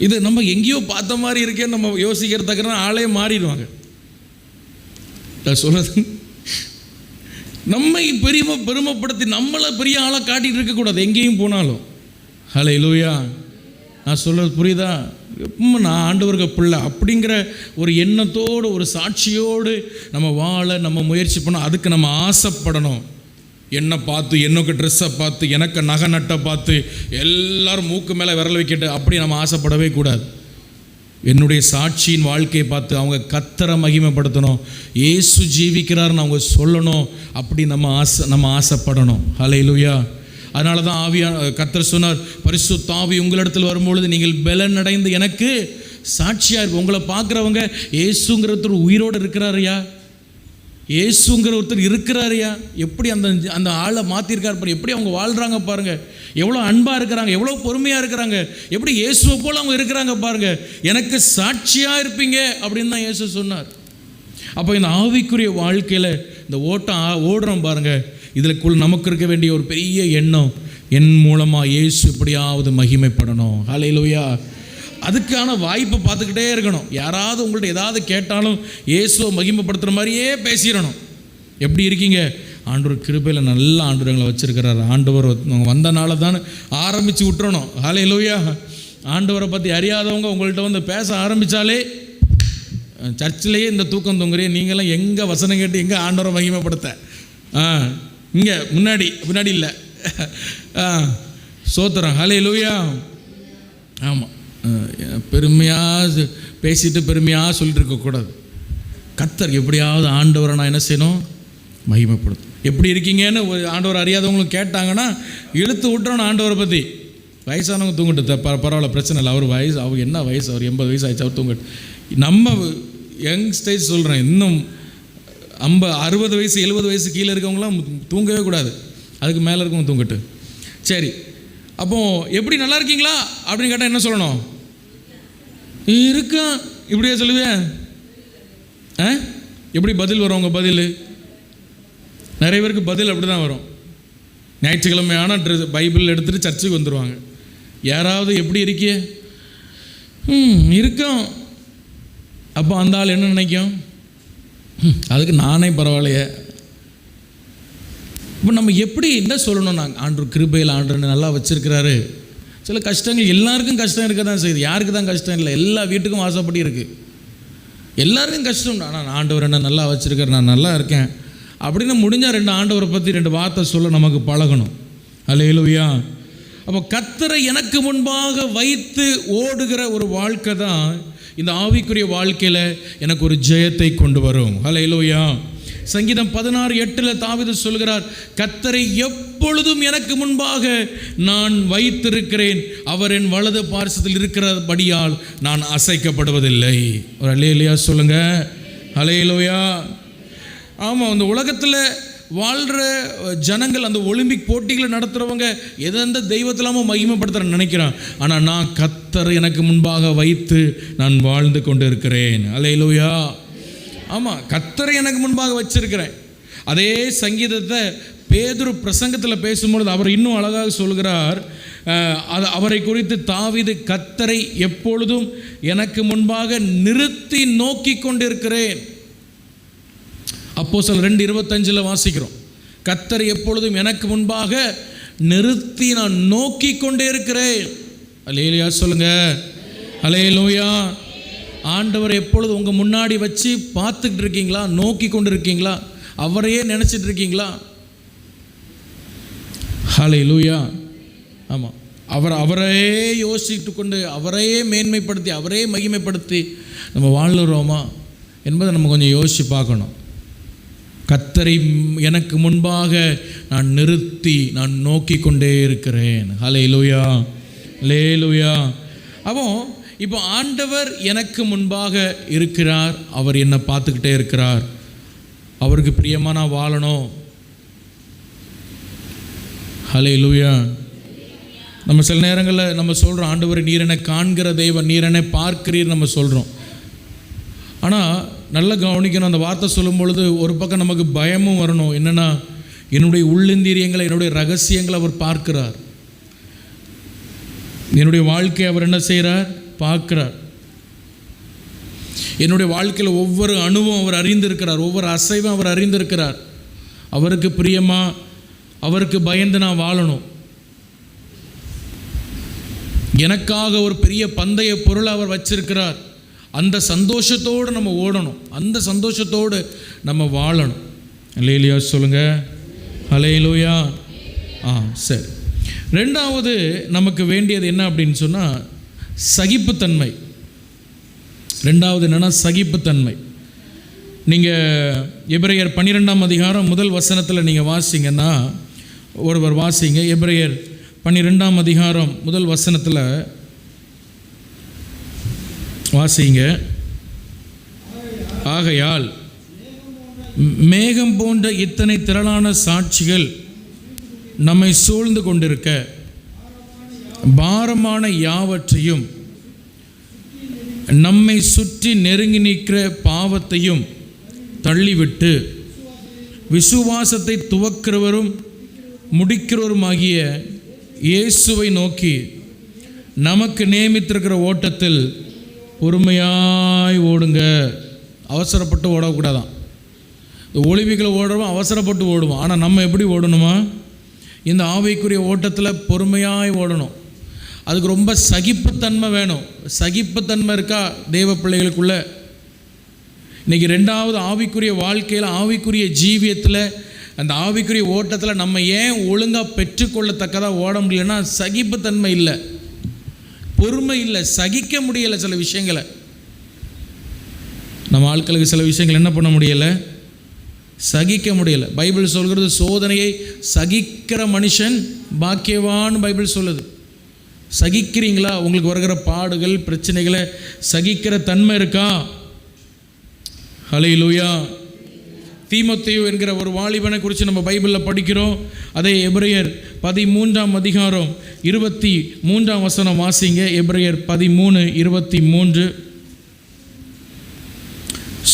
இது நம்ம எங்கேயோ பார்த்த மாதிரி இருக்கேன்னு நம்ம யோசிக்கிறதுக்கு ஆளே மாறிடுவாங்க. சொல்றது நம்மை பெருமைப்படுத்தி நம்மளை பெரிய ஆளாக காட்டிகிட்டு இருக்கக்கூடாது எங்கேயும் போனாலும். ஹல்லேலூயா. நான் சொல்கிறது புரியுதா? நான் ஆண்டவருக்கு பிள்ளை அப்படிங்கிற ஒரு எண்ணத்தோடு, ஒரு சாட்சியோடு நம்ம வாழ நம்ம முயற்சி பண்ணோம். அதுக்கு நம்ம ஆசைப்படணும். என்னை பார்த்து, என்னோட ட்ரெஸ்ஸை பார்த்து, எனக்கு நகை நட்டை பார்த்து எல்லோரும் மூக்கு மேலே விரல் வைக்கிட்டு அப்படி நம்ம ஆசைப்படவே கூடாது. என்னுடைய சாட்சியின் வாழ்க்கையை பார்த்து அவங்க கர்த்தரை மகிமைப்படுத்தணும், இயேசு ஜீவிக்கிறார்னு அவங்க சொல்லணும். அப்படி நம்ம ஆசைப்படணும். ஹல்லேலூயா. அதனால தான் கர்த்தர் சொன்னார், பரிசுத்த ஆவி உங்களிடத்தில் வரும்பொழுது நீங்கள் பலன் அடைந்து எனக்கு சாட்சியாக இருப்போம். உங்களை பார்க்குறவங்க இயேசுங்கிற ஒருத்தர் உயிரோடு இருக்கிறாரையா, இயேசுங்கிற ஒருத்தர் இருக்கிறாரையா, எப்படி அந்த அந்த ஆளை மாற்றிருக்கார் பாரு, எப்படி அவங்க வாழ்கிறாங்க பாருங்கள், எவ்வளோ அன்பாக இருக்கிறாங்க, எவ்வளோ பொறுமையாக இருக்கிறாங்க, எப்படி இயேசுவை போல் அவங்க இருக்கிறாங்க பாருங்கள், எனக்கு சாட்சியாக இருப்பீங்க அப்படின்னு தான் இயேசு சொன்னார். அப்போ இந்த ஆவிக்குரிய வாழ்க்கையில் இந்த ஓட்டம் ஓடுறோம் பாருங்கள், இதில் நமக்கு இருக்க வேண்டிய ஒரு பெரிய எண்ணம், என் மூலமாக இயேசு எப்படியாவது மகிமைப்படணும். ஹல்லேலூயா. அதுக்கான வாய்ப்பை பார்த்துக்கிட்டே இருக்கணும். யாராவது உங்கள்கிட்ட ஏதாவது கேட்டாலும் இயேசுவை மகிமைப்படுத்துகிற மாதிரியே பேசிடணும். எப்படி இருக்கீங்க? ஆண்டவர் கிருபையில் நல்ல ஆண்டவர்களை வச்சுருக்கிறார். ஆண்டவர் வந்தனால தான் ஆரம்பித்து விட்டுறணும். ஹல்லேலூயா. ஆண்டவரை பற்றி அறியாதவங்க உங்கள்கிட்ட வந்து பேச ஆரம்பித்தாலே சர்ச்சிலேயே இந்த தூக்கம் தூங்குறே, நீங்களாம் எங்கே வசனம் கேட்டு எங்கே ஆண்டவரை மகிமைப்படுத்த? இங்கே முன்னாடி இல்லை. சோத்திரம். ஹல்லேலூயா. ஆமாம், பெருமையாக பேசிட்டு பெருமையாக சொல்லிட்டு இருக்கக்கூடாது. கர்த்தர் எப்படியாவது ஆண்டவரை நான் என்ன செய்யணும்? மகிமைப்படுத்தும். எப்படி இருக்கீங்கன்னு ஆண்டவர் அறியாதவங்களும் கேட்டாங்கன்னா இழுத்து விட்டுறோம் ஆண்டவரை பற்றி. வயசானவங்க தூங்கிட்டு பரவாயில்ல, பிரச்சனை இல்லை. அவர் என்ன வயசு, அவர் 80 வயசு ஆயிடுச்சு, அவர் தூங்கிட்டு. நம்ம யங் ஸ்டேஜ் சொல்கிறேன், இன்னும் 60 வயசு 70 வயசு கீழே இருக்கவங்களாம் தூங்கவே கூடாது. அதுக்கு மேலே இருக்கவங்க தூங்கிட்டு. சரி, அப்போது எப்படி நல்லா இருக்கீங்களா அப்படின்னு கேட்டால் என்ன சொல்லணும்? இருக்கேன். இப்படியே சொல்லுவேன். எப்படி பதில் வரும்? உங்கள் பதில் நிறைய பேருக்கு பதில் அப்படி தான் வரும். ஞாயிற்றுக்கிழமையான பைபிள் எடுத்துகிட்டு சர்ச்சுக்கு வந்துடுவாங்க. யாராவது எப்படி இருக்கிய? இருக்கோம். அப்போ அந்த ஆள் என்ன நினைக்கும்? அதுக்கு நானே பரவாயில்லையே. இப்போ நம்ம எப்படி என்ன சொல்லணும்? நாங்கள் ஆண்டவர் கிருபையில் ஆண்டவர் நல்லா வச்சுருக்கிறாரு. சில கஷ்டங்கள் எல்லாருக்கும் கஷ்டம் இருக்க தான் செய்யுது. யாருக்கு தான் கஷ்டம் இல்லை? எல்லா வீட்டுக்கும் வாசப்படி இருக்குது. எல்லாருக்கும் கஷ்டம். ஆனால் ஆண்டவர் என்ன நல்லா வச்சுருக்கார், நான் நல்லா இருக்கேன் அப்படின்னு முடிஞ்சால் 2 ஆண்டவரை பற்றி 2 வார்த்தை சொல்ல நமக்கு பழகணும். ஹல்லேலூயா. அப்போ கர்த்தரை எனக்கு முன்பாக வைத்து ஓடுகிற ஒரு வாழ்க்கை தான் இந்த ஆவிக்குரிய வாழ்க்கையில் எனக்கு ஒரு ஜெயத்தை கொண்டு வரும். ஹல்லேலூயா. சங்கீதம் 16:8 தாவீது சொல்கிறார், கர்த்தரை எப்பொழுதும் எனக்கு முன்பாக நான் வைத்திருக்கிறேன், அவர் என் வலது பார்சத்தில் இருக்கிறபடியால் நான் அசைக்கப்படுவதில்லை. ஒரு ஹல்லேலூயா சொல்லுங்க. ஹல்லேலூயா. ஆமாம், அந்த உலகத்தில் வாழ்கிற ஜனங்கள் அந்த ஒலிம்பிக் போட்டிகளை நடத்துகிறவங்க எந்த தெய்வத்திலாமல் மகிமைப்படுத்துகிறேன்னு நினைக்கிறான். ஆனால் நான் கர்த்தரை எனக்கு முன்பாக வைத்து நான் வாழ்ந்து கொண்டு இருக்கிறேன். ஹல்லேலூயா. ஆமாம், கர்த்தரை எனக்கு முன்பாக வச்சிருக்கிறேன். அதே சங்கீதத்தை பேதுரு பிரசங்கத்தில் பேசும்பொழுது அவர் இன்னும் அழகாக சொல்கிறார். அவரை குறித்து தாவீது, கர்த்தரை எப்பொழுதும் எனக்கு முன்பாக நிறுத்தி நோக்கி கொண்டிருக்கிறேன். அப்போஸ்தலர் 2:25 வாசிக்கிறோம், கர்த்தரை எப்பொழுதும் எனக்கு முன்பாக நிறுத்தி நான் நோக்கி கொண்டே இருக்கிறேன். ஹல்லேலூயா சொல்லுங்க. ஹல்லேலூயா. ஆண்டவர் எப்பொழுது உங்கள் முன்னாடி வச்சு பார்த்துக்கிட்டு இருக்கீங்களா? நோக்கி கொண்டு இருக்கீங்களா? அவரையே நினச்சிட்டு இருக்கீங்களா? ஹல்லேலூயா. ஆமாம், அவரையே யோசித்து கொண்டு அவரையே மேன்மைப்படுத்தி அவரையே மகிமைப்படுத்தி நம்ம வாழ்கிறோமா என்பதை நம்ம கொஞ்சம் யோசித்து பார்க்கணும். கர்த்தரை எனக்கு முன்பாக நான் நிறுத்தி நான் நோக்கி கொண்டே இருக்கிறேன். ஹல்லேலூயா. ஹல்லேலூயா. அப்போ இப்போ ஆண்டவர் எனக்கு முன்பாக இருக்கிறார், அவர் என்னை பார்த்துக்கிட்டே இருக்கிறார். அவருக்கு பிரியமாக நான் வாழணும். ஹல்லேலூயா. நம்ம சில நேரங்களில் நம்ம சொல்கிறோம், ஆண்டவர் நீர் என்னை காண்கிற தெய்வம், நீர் என்னை பார்க்கிறீர் நம்ம சொல்கிறோம். ஆனால் நல்லா கவனிக்கணும், அந்த வார்த்தை சொல்லும் பொழுது ஒரு பக்கம் நமக்கு பயமும் வரணும். என்னென்னா, என்னுடைய உள்ளிந்திரியங்களை, என்னுடைய ரகசியங்களை அவர் பார்க்கிறார். என்னுடைய வாழ்க்கையை அவர் என்ன செய்கிறார்? பார்க்கிறார். என்னுடைய வாழ்க்கையில் ஒவ்வொரு அணுவும் அவர் அறிந்திருக்கிறார், ஒவ்வொரு அசைவும் அவர் அறிந்திருக்கிறார். அவருக்கு பிரியமா, அவருக்கு பயந்து நான் வாழணும். எனக்காக ஒரு பெரிய பந்தய பொருளை அவர் வச்சிருக்கிறார். அந்த சந்தோஷத்தோடு நம்ம ஓடணும், அந்த சந்தோஷத்தோடு நம்ம வாழணும். ஹல்லேலூயா சொல்லுங்க. ஹல்லேலூயா. சரி, 2வது நமக்கு வேண்டியது என்ன அப்படின்னு சொன்னால் சகிப்புத்தன்மை. 2வது என்னென்னா சகிப்புத்தன்மை. நீங்கள் எபிரேயர் 12ஆம் அதிகாரம் 1 வசனத்தில் நீங்கள் வாசிங்கன்னா, ஒருவர் வாசிங்க. எபிரேயர் 12ஆம் அதிகாரம் 1 வசனத்தில் வாசிங்க. ஆகையால் மேகம் போன்ற இத்தனை திரளான சாட்சிகள் நம்மை சூழ்ந்து கொண்டிருக்க பாரமான யாவற்றையும் நம்மை சுற்றி நெருங்கி நிற்கிற பாவத்தையும் தள்ளிவிட்டு விசுவாசத்தை துவக்கிறவரும் முடிக்கிறவருமாகிய இயேசுவை நோக்கி நமக்கு நியமித்திருக்கிற ஓட்டத்தில் பொறுமையாய் ஓடுங்க. அவசரப்பட்டு ஓடக்கூடாதான். ஒலிம்பிக்கில் ஓடுறோம், அவசரப்பட்டு ஓடுவோம். ஆனால் நம்ம எப்படி ஓடணுமா? இந்த ஆவிக்குரிய ஓட்டத்தில் பொறுமையாய் ஓடணும். அதுக்கு ரொம்ப சகிப்புத்தன்மை வேணும். சகிப்புத்தன்மை இருக்கா தேவ பிள்ளைகளுக்குள்ள? இன்றைக்கி ரெண்டாவது ஆவிக்குரிய வாழ்க்கையில், ஆவிக்குரிய ஜீவியத்தில், அந்த ஆவிக்குரிய ஓட்டத்தில் நம்ம ஏன் ஒழுங்காக பெற்றுக்கொள்ளத்தக்கதாக ஓட முடியலன்னா சகிப்புத்தன்மை இல்லை, பொறுமை இல்லை, சகிக்க முடியலை. சில விஷயங்களை நம்ம ஆட்களுக்கு சில விஷயங்கள் என்ன பண்ண முடியலை, சகிக்க முடியலை. பைபிள் சொல்கிறது சோதனையை சகிக்கிற மனுஷன் பாக்கியவான். பைபிள் சொல்லுது. சகிக்கிறீங்களா? உங்களுக்கு வருகிற பாடுகள் பிரச்சனைகளை சகிக்கிற தன்மை இருக்கா? ஹல்லேலூயா. தீமோத்தேயு என்கிற ஒரு வாலிபனை குறித்து நம்ம பைபிளில் படிக்கிறோம். அதே எபிரேயர் 13ஆம் அதிகாரம் 23ஆம் வசனம் வாசிங்க. எபிரேயர் 13:23.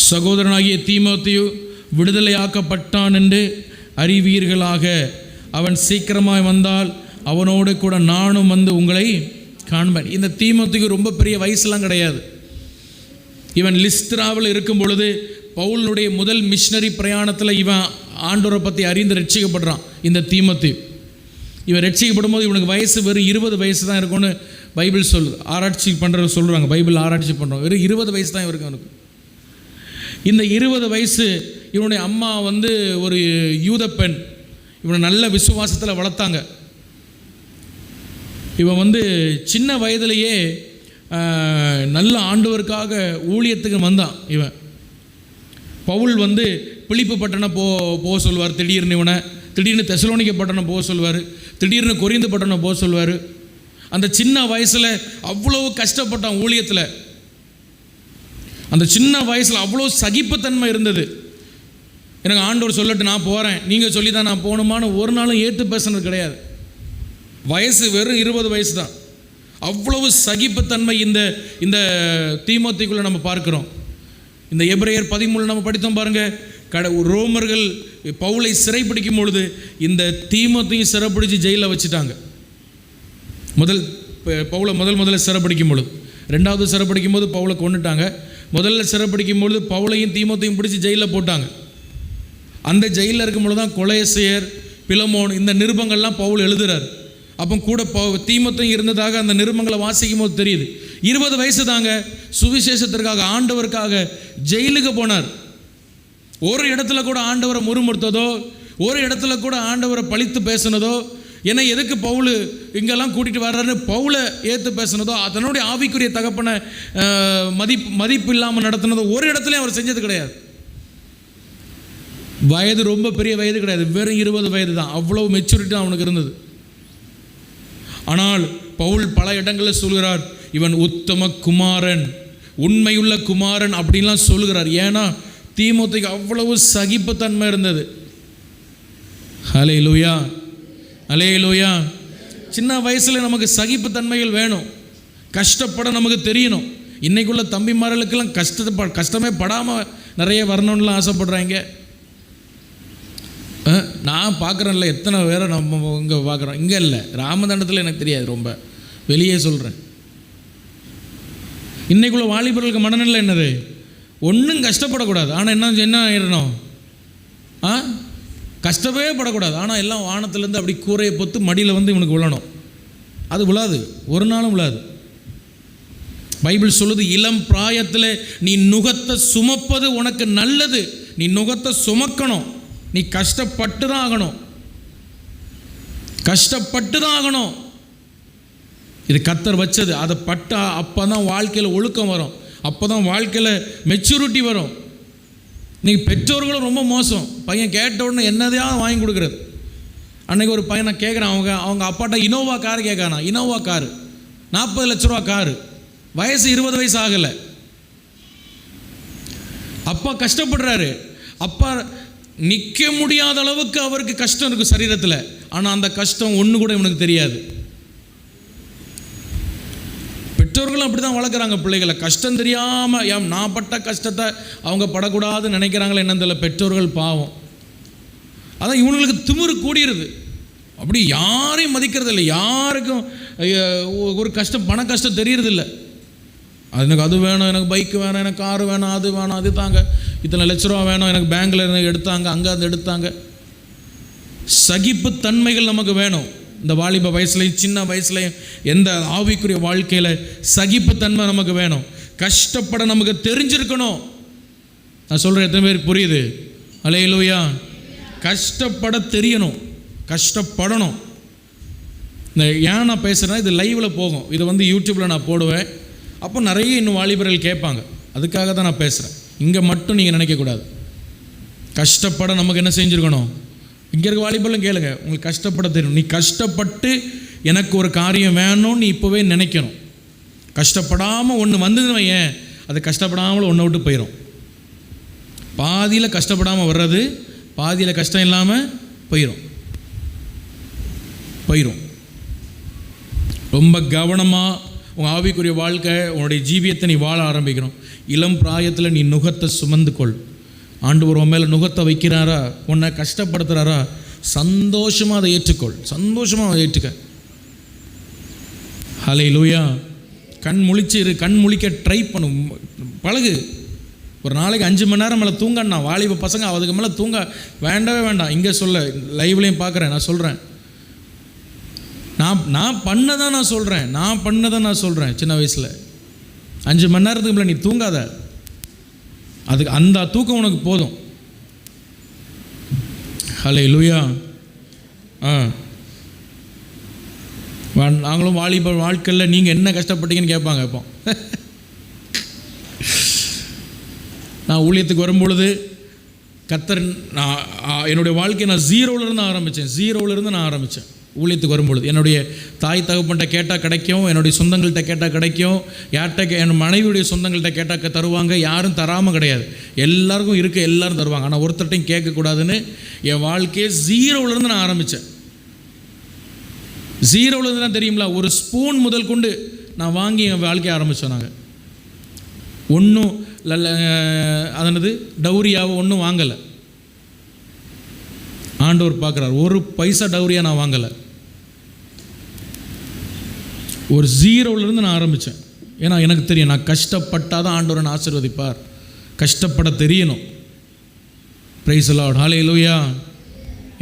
சகோதரனாகிய தீமோத்தேயு விடுதலையாக்கப்பட்டான் என்று அறிவீர்களாக. அவன் சீக்கிரமாய் வந்தால் அவனோடு கூட நானும் வந்து உங்களை காண்பேன். இந்த தீமோத்தேயுக்கு ரொம்ப பெரிய வயசுலாம் கிடையாது. இவன் லிஸ்திராவில் இருக்கும் பொழுது பவுலுடைய முதல் மிஷனரி பிரயாணத்தில் இவன் ஆண்டவரை பற்றி அறிந்து ரட்சிக்கப்படுறான். இந்த தீமோத்தேயு இவன் ரட்சிக்கப்படும் போது இவனுக்கு வயசு வெறும் 20 வயசு தான் இருக்கும்னு பைபிள் சொல்லுது. ஆராய்ச்சி பண்ணுறது சொல்கிறாங்க, பைபிள் ஆராய்ச்சி பண்ணுறோம். வெறும் 20 வயசு தான் இவருக்கு. அவனுக்கு இந்த 20 வயசு இவனுடைய அம்மா வந்து ஒரு யூத பெண். இவனை நல்ல விசுவாசத்தில் வளர்த்தாங்க. இவன் வந்து சின்ன வயதிலேயே நல்ல ஆண்டவருக்காக ஊழியத்துக்கு வந்தான். இவன் பவுல் வந்து பிலிப்பு பட்டணம் போக சொல்வார். திடீர்னு தெசலோனிக்க பட்டணம் போக சொல்வார். திடீர்னு கொரிந்து பட்டணம் போக சொல்வார். அந்த சின்ன வயசில் அவ்வளவு கஷ்டப்பட்டான் ஊழியத்தில். அந்த சின்ன வயசில் அவ்வளோ சகிப்புத்தன்மை இருந்தது. எனக்கு ஆண்டவர் சொல்லட்டு நான் போகிறேன், நீங்கள் சொல்லி தான் நான் போகணுமான்னு ஒரு நாளும் ஏற்று பேசுனது கிடையாது. வயசு வெறும் 20 வயசு தான். அவ்வளவு சகிப்புத்தன்மை இந்த தீமோத்தேயுக்குள்ளே நம்ம பார்க்குறோம். இந்த எபிரேயர் 13 நம்ம படித்தோம் பாருங்கள். ரோமர்கள் பவுலை சிறைப்பிடிக்கும் பொழுது இந்த தீமோத்தேயு சிறைப்பிடிச்சு ஜெயிலில் வச்சுட்டாங்க. பவுலை முதல்ல சிறைப்பிடிக்கும் பொழுது, ரெண்டாவது சிறைப்பிடிக்கும் போது பவுலை கொண்டுட்டாங்க. முதல்ல சிறைப்பிடிக்கும் பொழுது பவுலையும் தீமோத்தேயும் பிடிச்சி ஜெயிலில் போட்டாங்க. அந்த ஜெயிலில் இருக்கும் பொழுது தான் கொலேசியர், பிலமோன் இந்த நிருபங்கள்லாம் பவுல் எழுதுறார். அப்போ கூட தீமோத்தேயு இருந்ததாக அந்த நிருபங்களை வாசிக்கும் போது தெரியுது. 20 வயசு தாங்க. சுவிசேஷத்திற்காக ஆண்டவருக்காக ஜெயிலுக்கு போனார். ஒரு இடத்துல கூட ஆண்டவரை முறுமுறுத்ததோ, ஒரு இடத்துல கூட ஆண்டவரை பழித்து பேசினதோ, ஏன்னா எதுக்கு பவுல் இங்கெல்லாம் கூட்டிகிட்டு வர்றாருன்னு பவுலை ஏற்று பேசினதோ, அதனுடைய ஆவிக்குரிய தகப்பனை மதிப்பு இல்லாமல் நடத்தினதோ ஒரு இடத்துலையும் அவர் செஞ்சது கிடையாது. வயது ரொம்ப பெரிய வயது கிடையாது, வெறும் 20 வயது தான். அவ்வளோ மெச்சூரிட்டி தான் அவனுக்கு இருந்தது. ஆனால் பவுல் பல இடங்களில் சொல்கிறார், இவன் உத்தம குமாரன், உண்மையுள்ள குமாரன் அப்படின்லாம் சொல்கிறார். ஏன்னா தீமோத்தேயுக்கு அவ்வளவு சகிப்புத்தன்மை இருந்தது. ஹல்லேலூயா, ஹல்லேலூயா. சின்ன வயசில் நமக்கு சகிப்புத்தன்மைகள் வேணும். கஷ்டப்பட நமக்கு தெரியணும். இன்றைக்குள்ள தம்பிமார்களுக்கெல்லாம் கஷ்டமே படாமல் நிறைய வரணும்லாம் ஆசைப்படுறாங்க. நான் பார்க்குறேன்ல, எத்தனை பேரை நம்ம இங்கே பார்க்குறோம். இங்கே இல்லை, ராமதண்டத்தில் எனக்கு தெரியாது, ரொம்ப வெளியே சொல்கிறேன். இன்றைக்குள்ள வாலிபர்களுக்கு மனநிலை என்னது? ஒன்றும் கஷ்டப்படக்கூடாது, ஆனால் என்ன ஆயிடணும், கஷ்டமே படக்கூடாது. ஆனால் எல்லாம் வானத்திலேருந்து அப்படி கூரையை பொத்து மடியில் வந்து இவனுக்கு விழணும். அது விழாது, ஒரு நாளும் விழாது. பைபிள் சொல்லுது, இளம் பிராயத்தில் நீ நுகத்தை சுமப்பது உனக்கு நல்லது. நீ நுகத்தை சுமக்கணும். நீ கஷ்டப்பட்டு தான் ஆகணும், கஷ்டப்பட்டு தான் ஆகணும். இது கர்த்தர் வச்சது. அதை பட்டா அப்போ தான் வாழ்க்கையில் ஒழுக்கம் வரும், அப்போ தான் வாழ்க்கையில் மெச்சூரிட்டி வரும். இன்றைக்கி பெற்றோர்களும் ரொம்ப மோசம். பையன் கேட்ட உடனே என்னதையாவது வாங்கி கொடுக்குறது. அன்றைக்கி ஒரு பையனை கேட்குறான், அவங்க அப்பாட்ட இனோவா கார் கேட்கானா. இனோவா காரு 40 லட்ச ரூபா காரு. வயசு 20 வயசு ஆகலை. அப்பா கஷ்டப்படுறாரு. அப்பா நிற்க முடியாத அளவுக்கு அவருக்கு கஷ்டம் இருக்குது சரீரத்தில். ஆனால் அந்த கஷ்டம் ஒன்று கூட இவனுக்கு தெரியாது. பெற்றோர்களும் அப்படி தான் வளர்க்குறாங்க பிள்ளைகளை. கஷ்டம் தெரியாமல் நான் பட்ட கஷ்டத்தை அவங்க படக்கூடாதுன்னு நினைக்கிறாங்களே என்னன்னு தெரியல. பெற்றோர்கள் பாவம். அதான் இவனுங்களுக்கு திமிரு கூடியிருது. அப்படி யாரையும் மதிக்கிறது இல்லை. யாருக்கும் ஒரு கஷ்டம், பண கஷ்டம் தெரியறதில்ல. எனக்கு அது வேணும், எனக்கு பைக்கு வேணும், எனக்கு காரு வேணும், அது வேணும், அது தாங்க, இத்தனை லட்ச ரூபா வேணும், எனக்கு பேங்கில் இருந்து எடுத்தாங்க, அங்கே அது எடுத்தாங்க. சகிப்பு தன்மைகள் நமக்கு வேணும். இந்த வாலிப வயசுலையும் சின்ன வயசுலையும் எந்த ஆவிக்குரிய வாழ்க்கையில் சகிப்பு தன்மை நமக்கு வேணும். கஷ்டப்பட நமக்கு தெரிஞ்சிருக்கணும். நான் சொல்கிறேன், எத்தனை பேருக்கு புரியுது? அல்லேலூயா. கஷ்டப்பட தெரியணும், கஷ்டப்படணும். இந்த ஏன் நான் பேசுகிறேன்னா, இது லைவில் போகும், இது யூடியூப்பில் நான் போடுவேன். அப்போ நிறைய இன்னும் வாலிபர்கள் கேட்பாங்க. அதுக்காக தான் நான் பேசுகிறேன். இங்கே மட்டும் நீங்கள் நினைக்கக்கூடாது. கஷ்டப்பட நமக்கு என்ன செஞ்சுருக்கணும்? இங்கே இருக்க வாலிபர்களும் கேளுங்க, உங்களுக்கு கஷ்டப்பட தெரியும். நீ கஷ்டப்பட்டு எனக்கு ஒரு காரியம் வேணும்னு நீ இப்போவே நினைக்கணும். கஷ்டப்படாமல் ஒன்று வந்ததுன்னு வையேன், அது கஷ்டப்படாமல் ஒன்றை விட்டு போயிடும். பாதியில் கஷ்டப்படாமல் வர்றது பாதியில் கஷ்டம் இல்லாமல் போயிடும். ரொம்ப கவனமாக உங்கள் ஆவிக்குரிய வாழ்க்கை, உன்னுடைய ஜீவியத்தை நீ வாழ ஆரம்பிக்கணும். இளம் பிராயத்தில் நீ நுகத்தை சுமந்து கொள். ஆண்டவர் உன் மேலே நுகத்தை வைக்கிறாரா, உன்னை கஷ்டப்படுத்துகிறாரா, சந்தோஷமாக அதை ஏற்றுக்கொள், சந்தோஷமாக அதை ஏற்றுக்க. ஹல்லேலூயா. கண் முழிக்க ட்ரை பண்ணும், பழகு. ஒரு நாளைக்கு 5 மணி நேரம் மேலே தூங்கண்ணா. வாலிப பசங்க அதுக்கு மேலே தூங்க வேண்டவே வேண்டாம். இங்கே சொல்ல லைவ்லையும் பார்க்குறேன், நான் சொல்கிறேன். நான் பண்ணதான் நான் சொல்கிறேன். சின்ன வயசில் 5 மணி நேரத்துக்கு மேலே நீ தூங்காத. அதுக்கு அந்த தூக்கம் உனக்கு போதும். ஹல்லேலூயா. நாங்களும் வாலிப வாழ்க்கையில் நீங்கள் என்ன கஷ்டப்பட்டீங்கன்னு கேட்பாங்க. இப்போ நான் ஊழியத்துக்கு வரும்பொழுது கர்த்தர், நான் என்னுடைய வாழ்க்கையை நான் ஜீரோவிலேருந்து நான் ஆரம்பித்தேன். ஊழியத்துக்கு வரும்பொழுது என்னுடைய தாய் தகப்பன்கிட்ட கேட்டால் கிடைக்கும், என்னுடைய சொந்தங்கள்கிட்ட கேட்டால் கிடைக்கும், யார்கிட்ட என் மனைவியுடைய சொந்தங்கள்கிட்ட கேட்டால் தருவாங்க. யாரும் தராமல் கிடையாது, எல்லாருக்கும் இருக்குது, எல்லோரும் தருவாங்க. ஆனால் ஒருத்தர்ட்டையும் கேட்கக்கூடாதுன்னு என் வாழ்க்கையை ஜீரோவிலேருந்து நான் ஆரம்பித்தேன். ஜீரோவிலேருந்து தான் தெரியுங்களா, ஒரு ஸ்பூன் முதல் கொண்டு நான் வாங்கி என் வாழ்க்கையை ஆரம்பித்தோம். நாங்கள் ஒன்றும் அதனது டௌரியாவை ஒன்றும் வாங்கலை. ஆண்டவர் பார்க்குறார், ஒரு பைசா டௌரியாக நான் வாங்கலை. ஒரு ஜீரோவிலேருந்து நான் ஆரம்பித்தேன். ஏன்னா எனக்கு தெரியும், நான் கஷ்டப்பட்டால் தான் ஆண்டவரை நான் ஆசீர்வதிப்பார். கஷ்டப்பட தெரியணும். Praise the Lord. ஹல்லேலூயா.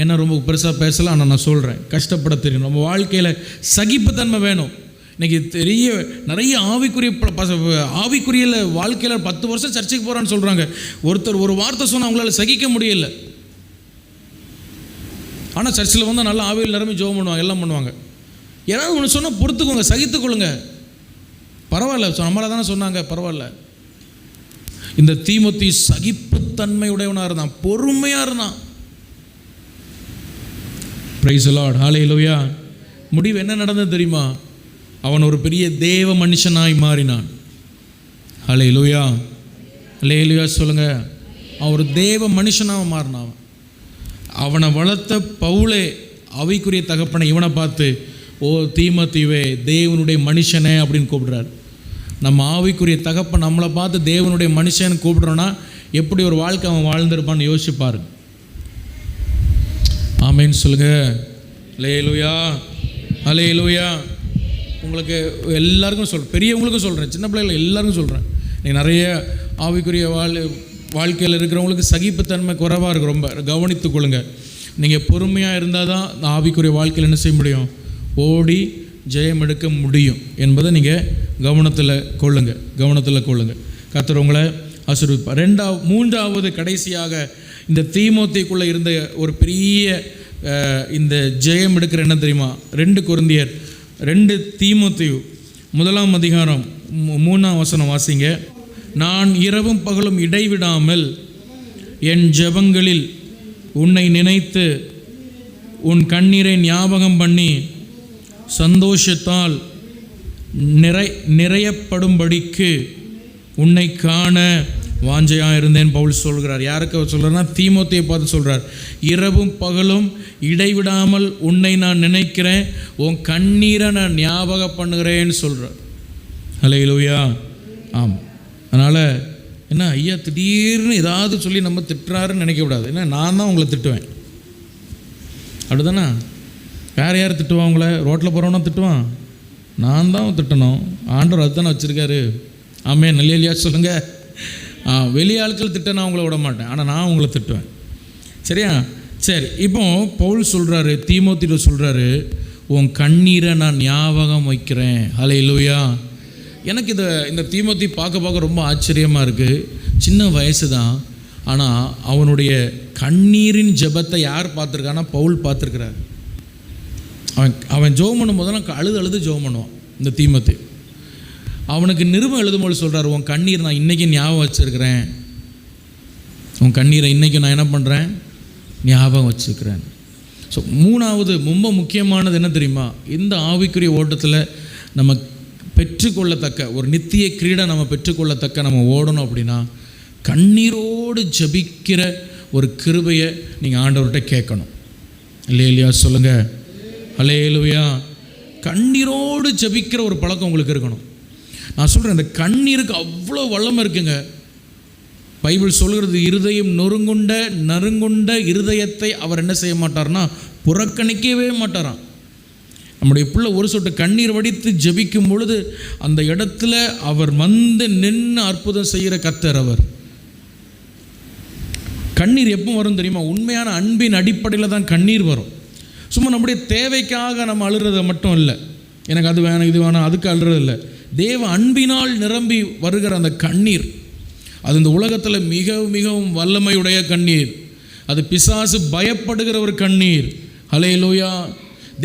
என்ன ரொம்ப பெருசாக பேசலாம், ஆனால் நான் சொல்கிறேன், கஷ்டப்பட தெரியணும். நம்ம வாழ்க்கையில் சகிப்புத்தன்மை வேணும். இன்றைக்கி நிறைய ஆவிக்குரிய வாழ்க்கையில் 10 வருஷம் சர்ச்சைக்கு போகிறான்னு சொல்கிறாங்க. ஒருத்தர் ஒரு வார்த்தை சொன்னால் அவங்களால சகிக்க முடியல. ஆனால் சர்ச்சில் நல்லா ஆவியில் நிரம்பி ஜெபம் பண்ணுவாங்க, எல்லாம் பண்ணுவாங்க. ஏதாவது ஒன்று சொன்னால் பொறுத்துக்கோங்க, சகித்துக்கொள்ளுங்க. பரவாயில்ல, நம்மளை தானே சொன்னாங்க, பரவாயில்ல. இந்த தீமோத்தி சகிப்புத்தன்மையுடையவனாக இருந்தான், பொறுமையாக இருந்தான். Praise the Lord. ஹல்லேலூயா. முடிவு என்ன நடந்தது தெரியுமா? அவன் ஒரு பெரிய தேவ மனுஷனாய் மாறினான். ஹல்லேலூயா. ஹல்லேலூயா சொல்லுங்க. அவன் ஒரு தேவ மனுஷனாக மாறினான். அவனை வளர்த்த பவுலே ஆவிக்குரிய தகப்பனை இவனை பார்த்து, ஓ தீமோத்தேயுவே, தேவனுடைய மனுஷனே அப்படின்னு கூப்பிடுறாரு. நம்ம ஆவிக்குரிய தகப்பன் நம்மளை பார்த்து தேவனுடைய மனுஷன்னு கூப்பிடுறோன்னா எப்படி ஒரு வாழ்க்கை அவன் வாழ்ந்திருப்பான்னு யோசிப்பாரு. ஆமேன்னு சொல்லுங்க. அல்லேலூயா. அல்லேலூயா. உங்களுக்கு எல்லாருக்கும் சொல்கிறேன், பெரியவங்களுக்கும் சொல்கிறேன், சின்ன பிள்ளைகள் எல்லாருக்கும் சொல்கிறேன். நீங்கள் நிறைய ஆவிக்குரிய வாழ்க்கையில் இருக்கிறவங்களுக்கு சகிப்புத்தன்மை குறைவாக இருக்குது. ரொம்ப கவனித்துக் கொள்ளுங்க. நீங்கள் பொறுமையாக இருந்தால் தான் ஆவிக்குரிய வாழ்க்கையில் என்ன செய்ய முடியும், ஓடி ஜெயம் எடுக்க முடியும் என்பதை நீங்கள் கவனத்தில் கொள்ளுங்க. கர்த்தர் உங்களை ஆசீர்வதிப்பார். 3வது கடைசியாக இந்த தீமோத்தேயுக்குள்ளே இருந்த ஒரு பெரிய இந்த ஜெயம் எடுக்கிற என்ன தெரியுமா? 2 கொரிந்தியர் 2 தீமோத்தேயு 1ஆம் அதிகாரம் 3ஆம் வசனம் வாசிங்க. நான் இரவும் பகலும் இடைவிடாமல் என் ஜெபங்களில் உன்னை நினைத்து உன் கண்ணீரை ஞாபகம் பண்ணி சந்தோஷத்தால் நிறையப்படும்படிக்கு உன்னை காண வாஞ்சையாக இருந்தேன் பவுல் சொல்கிறார். யாருக்கு அவர் சொல்கிறார்னா தீமோத்தேயை பார்த்து சொல்கிறார். இரவும் பகலும் இடைவிடாமல் உன்னை நான் நினைக்கிறேன், உன் கண்ணீரை நான் ஞாபகம் பண்ணுகிறேன்னு சொல்கிறார். ஹல்லேலூயா. ஆமாம். அதனால் என்ன ஐயா திடீர்னு ஏதாவது சொல்லி நம்ம திட்டுறாருன்னு நினைக்கக்கூடாது. ஏன்னா நான் தான் உங்களை திட்டுவேன், அப்படி தானே? வேறு யார் திட்டுவான் உங்களை? ரோட்டில் போகிறவனா திட்டுவான்? நான் தான் திட்டணும். ஆண்டவர் அதுதானே வச்சுருக்காரு. ஆமே, நல்லையா சொல்லுங்கள். வெளி ஆட்கள் திட்ட நான் உங்களை விட மாட்டேன், ஆனால் நான் உங்களை திட்டுவேன். சரியா? சரி, இப்போ பவுல் சொல்கிறாரு, தீமோத்திட்ட சொல்கிறாரு, உன் கண்ணீரை நான் ஞாபகம் வைக்கிறேன். ஹல்லேலூயா. எனக்கு இந்த தீமோத்தி பார்க்க ரொம்ப ஆச்சரியமாக இருக்குது. சின்ன வயசு தான், ஆனால் அவனுடைய கண்ணீரின் ஜெபத்தை யார் பார்த்துருக்கான்னா பவுல் பார்த்துருக்கிறார். அவன் ஜெபம் பண்ணும் போதெல்லாம் அழுது ஜெபம் பண்ணுவான். இந்த தீமோத்தி அவனுக்கு நிருபம் எழுதும்போது சொல்கிறார், உன் கண்ணீர் நான் இன்றைக்கி ஞாபகம் வச்சுருக்கிறேன், உன் கண்ணீரை இன்றைக்கி நான் என்ன பண்ணுறேன், ஞாபகம் வச்சுருக்கிறேன். ஸோ மூணாவது ரொம்ப முக்கியமானது என்ன தெரியுமா? இந்த ஆவிக்குரிய ஓட்டத்தில் நம்ம பெற்றுக்கொள்ளத்தக்க ஒரு நித்திய கிரீடை நம்ம பெற்றுக்கொள்ளத்தக்க நம்ம ஓடணும் அப்படின்னா கண்ணீரோடு ஜபிக்கிற ஒரு கிருபையை நீங்கள் ஆண்டவர்கிட்ட கேட்கணும். இல்லையா சொல்லுங்கள். ஹல்லேலூயா. கண்ணீரோடு ஜபிக்கிற ஒரு பழக்கம் உங்களுக்கு இருக்கணும். நான் சொல்கிறேன், இந்த கண்ணீருக்கு அவ்வளோ வல்லமை இருக்குங்க. பைபிள் சொல்கிறது, இருதயம் நறுங்குண்ட இருதயத்தை அவர் என்ன செய்ய மாட்டார்னா புறக்கணிக்கவே மாட்டாராம். நம்முடைய பிள்ளை ஒரு சொட்டு கண்ணீர் வடித்து ஜெபிக்கும் பொழுது அந்த இடத்துல அவர் வந்து நின்று அற்புதம் செய்கிற கர்த்தர் அவர். கண்ணீர் எப்போ வரும் தெரியுமா? உண்மையான அன்பின் அடிப்படையில் தான் கண்ணீர் வரும். சும்மா நம்முடைய தேவைக்காக நம்ம அழுறத மட்டும் இல்லை, எனக்கு அது வேணும் இது வேணும் அதுக்கு அழுறது இல்லை. தேவ அன்பினால் நிரம்பி வருகிற அந்த கண்ணீர், அது இந்த உலகத்தில் மிகவும் வல்லமையுடைய கண்ணீர். அது பிசாசு பயப்படுகிற ஒரு கண்ணீர். ஹல்லேலூயா.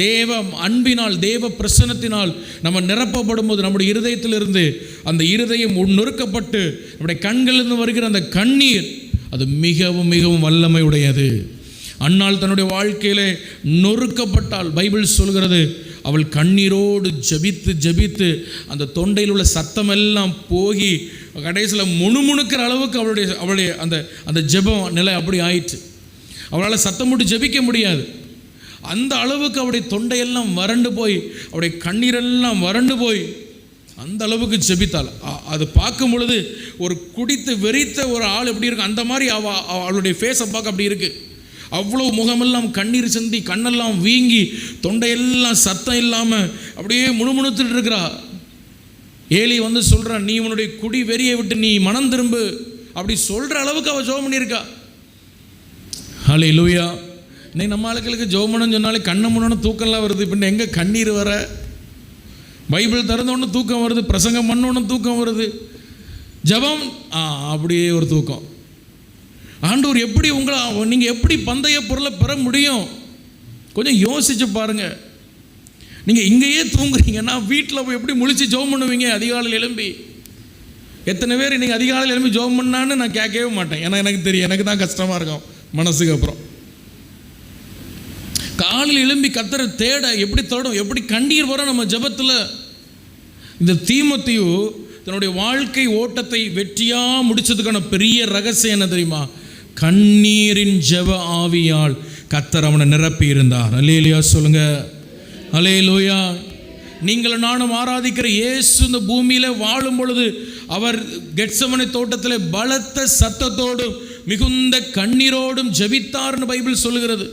தேவ அன்பினால், தேவ பிரசன்னத்தினால் நம்ம நிரப்பப்படும் போது நம்முடைய இருதயத்திலிருந்து அந்த இருதயம் நொறுக்கப்பட்டு நம்முடைய கண்களிலிருந்து வருகிற அந்த கண்ணீர், அது மிகவும் வல்லமையுடையது. அன்னாள் தன்னுடைய வாழ்க்கையிலே நொறுக்கப்பட்டால் பைபிள் சொல்கிறது, அவள் கண்ணீரோடு ஜபித்து அந்த தொண்டையில் உள்ள சத்தமெல்லாம் போகி கடைசியில் முணுமுணுக்கிற அளவுக்கு அவளுடைய அந்த ஜெபம் நிலை அப்படி ஆயிற்று. அவளால் சத்தம் போட்டு ஜெபிக்க முடியாது. அந்த அளவுக்கு அவருடைய தொண்டையெல்லாம் வறண்டு போய் அவருடைய கண்ணீரெல்லாம் வறண்டு போய் அந்த அளவுக்கு ஜெபித்தாள். அது பார்க்கும் பொழுது ஒரு குடித்து வெறித்த ஒரு ஆள் எப்படி இருக்கு அந்த மாதிரி அவளுடைய ஃபேஸை பார்க்க அப்படி இருக்குது. அவ்வளோ முகமெல்லாம் கண்ணீர் சிந்தி கண்ணெல்லாம் வீங்கி தொண்டையெல்லாம் சத்தம் இல்லாமல் அப்படியே முணுமுணுத்துட்டு இருக்கிறா. ஏலி வந்து சொல்கிறான், நீ உன்னுடைய குடி வெறியை விட்டு நீ மனம் திரும்பு அப்படி சொல்கிற அளவுக்கு அவள் ஜெபம் பண்ணியிருக்கா. ஹல்லேலூயா. இன்னைக்கு நம்ம ஆளுக்களுக்கு ஜெபம் பண்ணணும்னு சொன்னாலே கண்ணை முன்னோன்னு தூக்கம்லாம் வருது. இப்போ எங்கே கண்ணீர் வர? பைபிள் திறந்தோன்னு தூக்கம் வருது, பிரசங்கம் பண்ணோன்னு தூக்கம் வருது, ஜெபம் அப்படியே ஒரு தூக்கம். ஆண்டவர் எப்படி நீங்கள் எப்படி பந்தய பொருளை பெற முடியும்? கொஞ்சம் யோசிச்சு பாருங்கள். நீங்கள் இங்கேயே தூங்குறீங்கன்னா வீட்டில் போய் எப்படி முழிச்சு ஜெபம் பண்ணுவீங்க? அதிகாலையில் எழும்பி எத்தனை பேர் நீங்கள் அதிகாலையில் எழும்பி ஜெபம் பண்ணான்னு நான் கேட்கவே மாட்டேன். ஏன்னா எனக்கு தெரியும், எனக்கு தான் கஷ்டமாக இருக்கும் மனசுக்கு. அப்புறம் காலையில் எழும்பி கர்த்தரை தேட எப்படி தேடும், எப்படி கண்ணீர் வரும் நம்ம ஜெபத்தில். இந்த தீமோத்தேயு தன்னுடைய வாழ்க்கை ஓட்டத்தை வெற்றியாக முடிச்சதுக்கான பெரிய ரகசியம் என்ன தெரியுமா? கண்ணீரின் ஜெப ஆவியால் கர்த்தர் அவனை நிரப்பி இருந்தார். அல்லேலூயா சொல்லுங்க. அல்லேலூயா. நீங்கள் நானும் ஆராதிக்கிற இயேசு இந்த பூமியில் வாழும் பொழுது அவர் கெத்செமனே தோட்டத்தில் பலத்த சத்தத்தோடும் மிகுந்த கண்ணீரோடும் ஜெபித்தார்னு பைபிள் சொல்லுகிறது.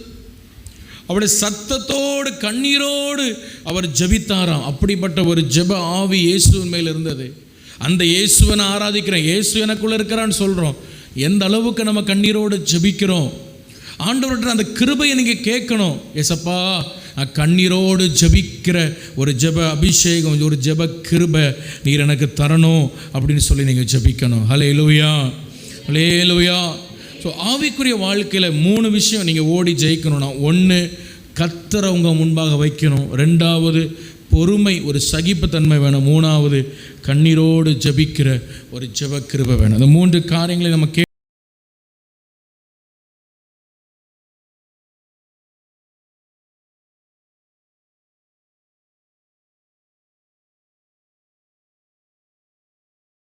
அவருடைய சத்தத்தோடு கண்ணீரோடு அவர் ஜெபித்தாராம். அப்படிப்பட்ட ஒரு ஜெப ஆவி இயேசுவின் மேல் இருந்தது. அந்த இயேசுவை நான் ஆராதிக்கிறேன், இயேசு எனக்குள்ளே இருக்கிறான்னு சொல்கிறோம். எந்த அளவுக்கு நம்ம கண்ணீரோடு ஜெபிக்கிறோம்? ஆண்டவர்கிட்ட அந்த கிருபையை நீங்கள் கேட்கணும். ஏசப்பா, நான் கண்ணீரோடு ஜெபிக்கிற ஒரு ஜெப அபிஷேகம், ஒரு ஜெப கிருபை நீர் எனக்கு தரணும் அப்படின்னு சொல்லி நீங்கள் ஜெபிக்கணும். ஹல்லேலூயா, ஹல்லேலூயா. ஸோ ஆவிக்குரிய வாழ்க்கையில் 3 விஷயம் நீங்கள் ஓடி ஜெயிக்கணும்னா, 1 கர்த்தரை உங்கள் முன்பாக வைக்கணும், 2வது பொறுமை, ஒரு சகிப்புத்தன்மை வேணும், 3வது கண்ணீரோடு ஜெபிக்கிற ஒரு ஜெப கிருபை வேணும். அந்த 3 காரியங்களை நம்ம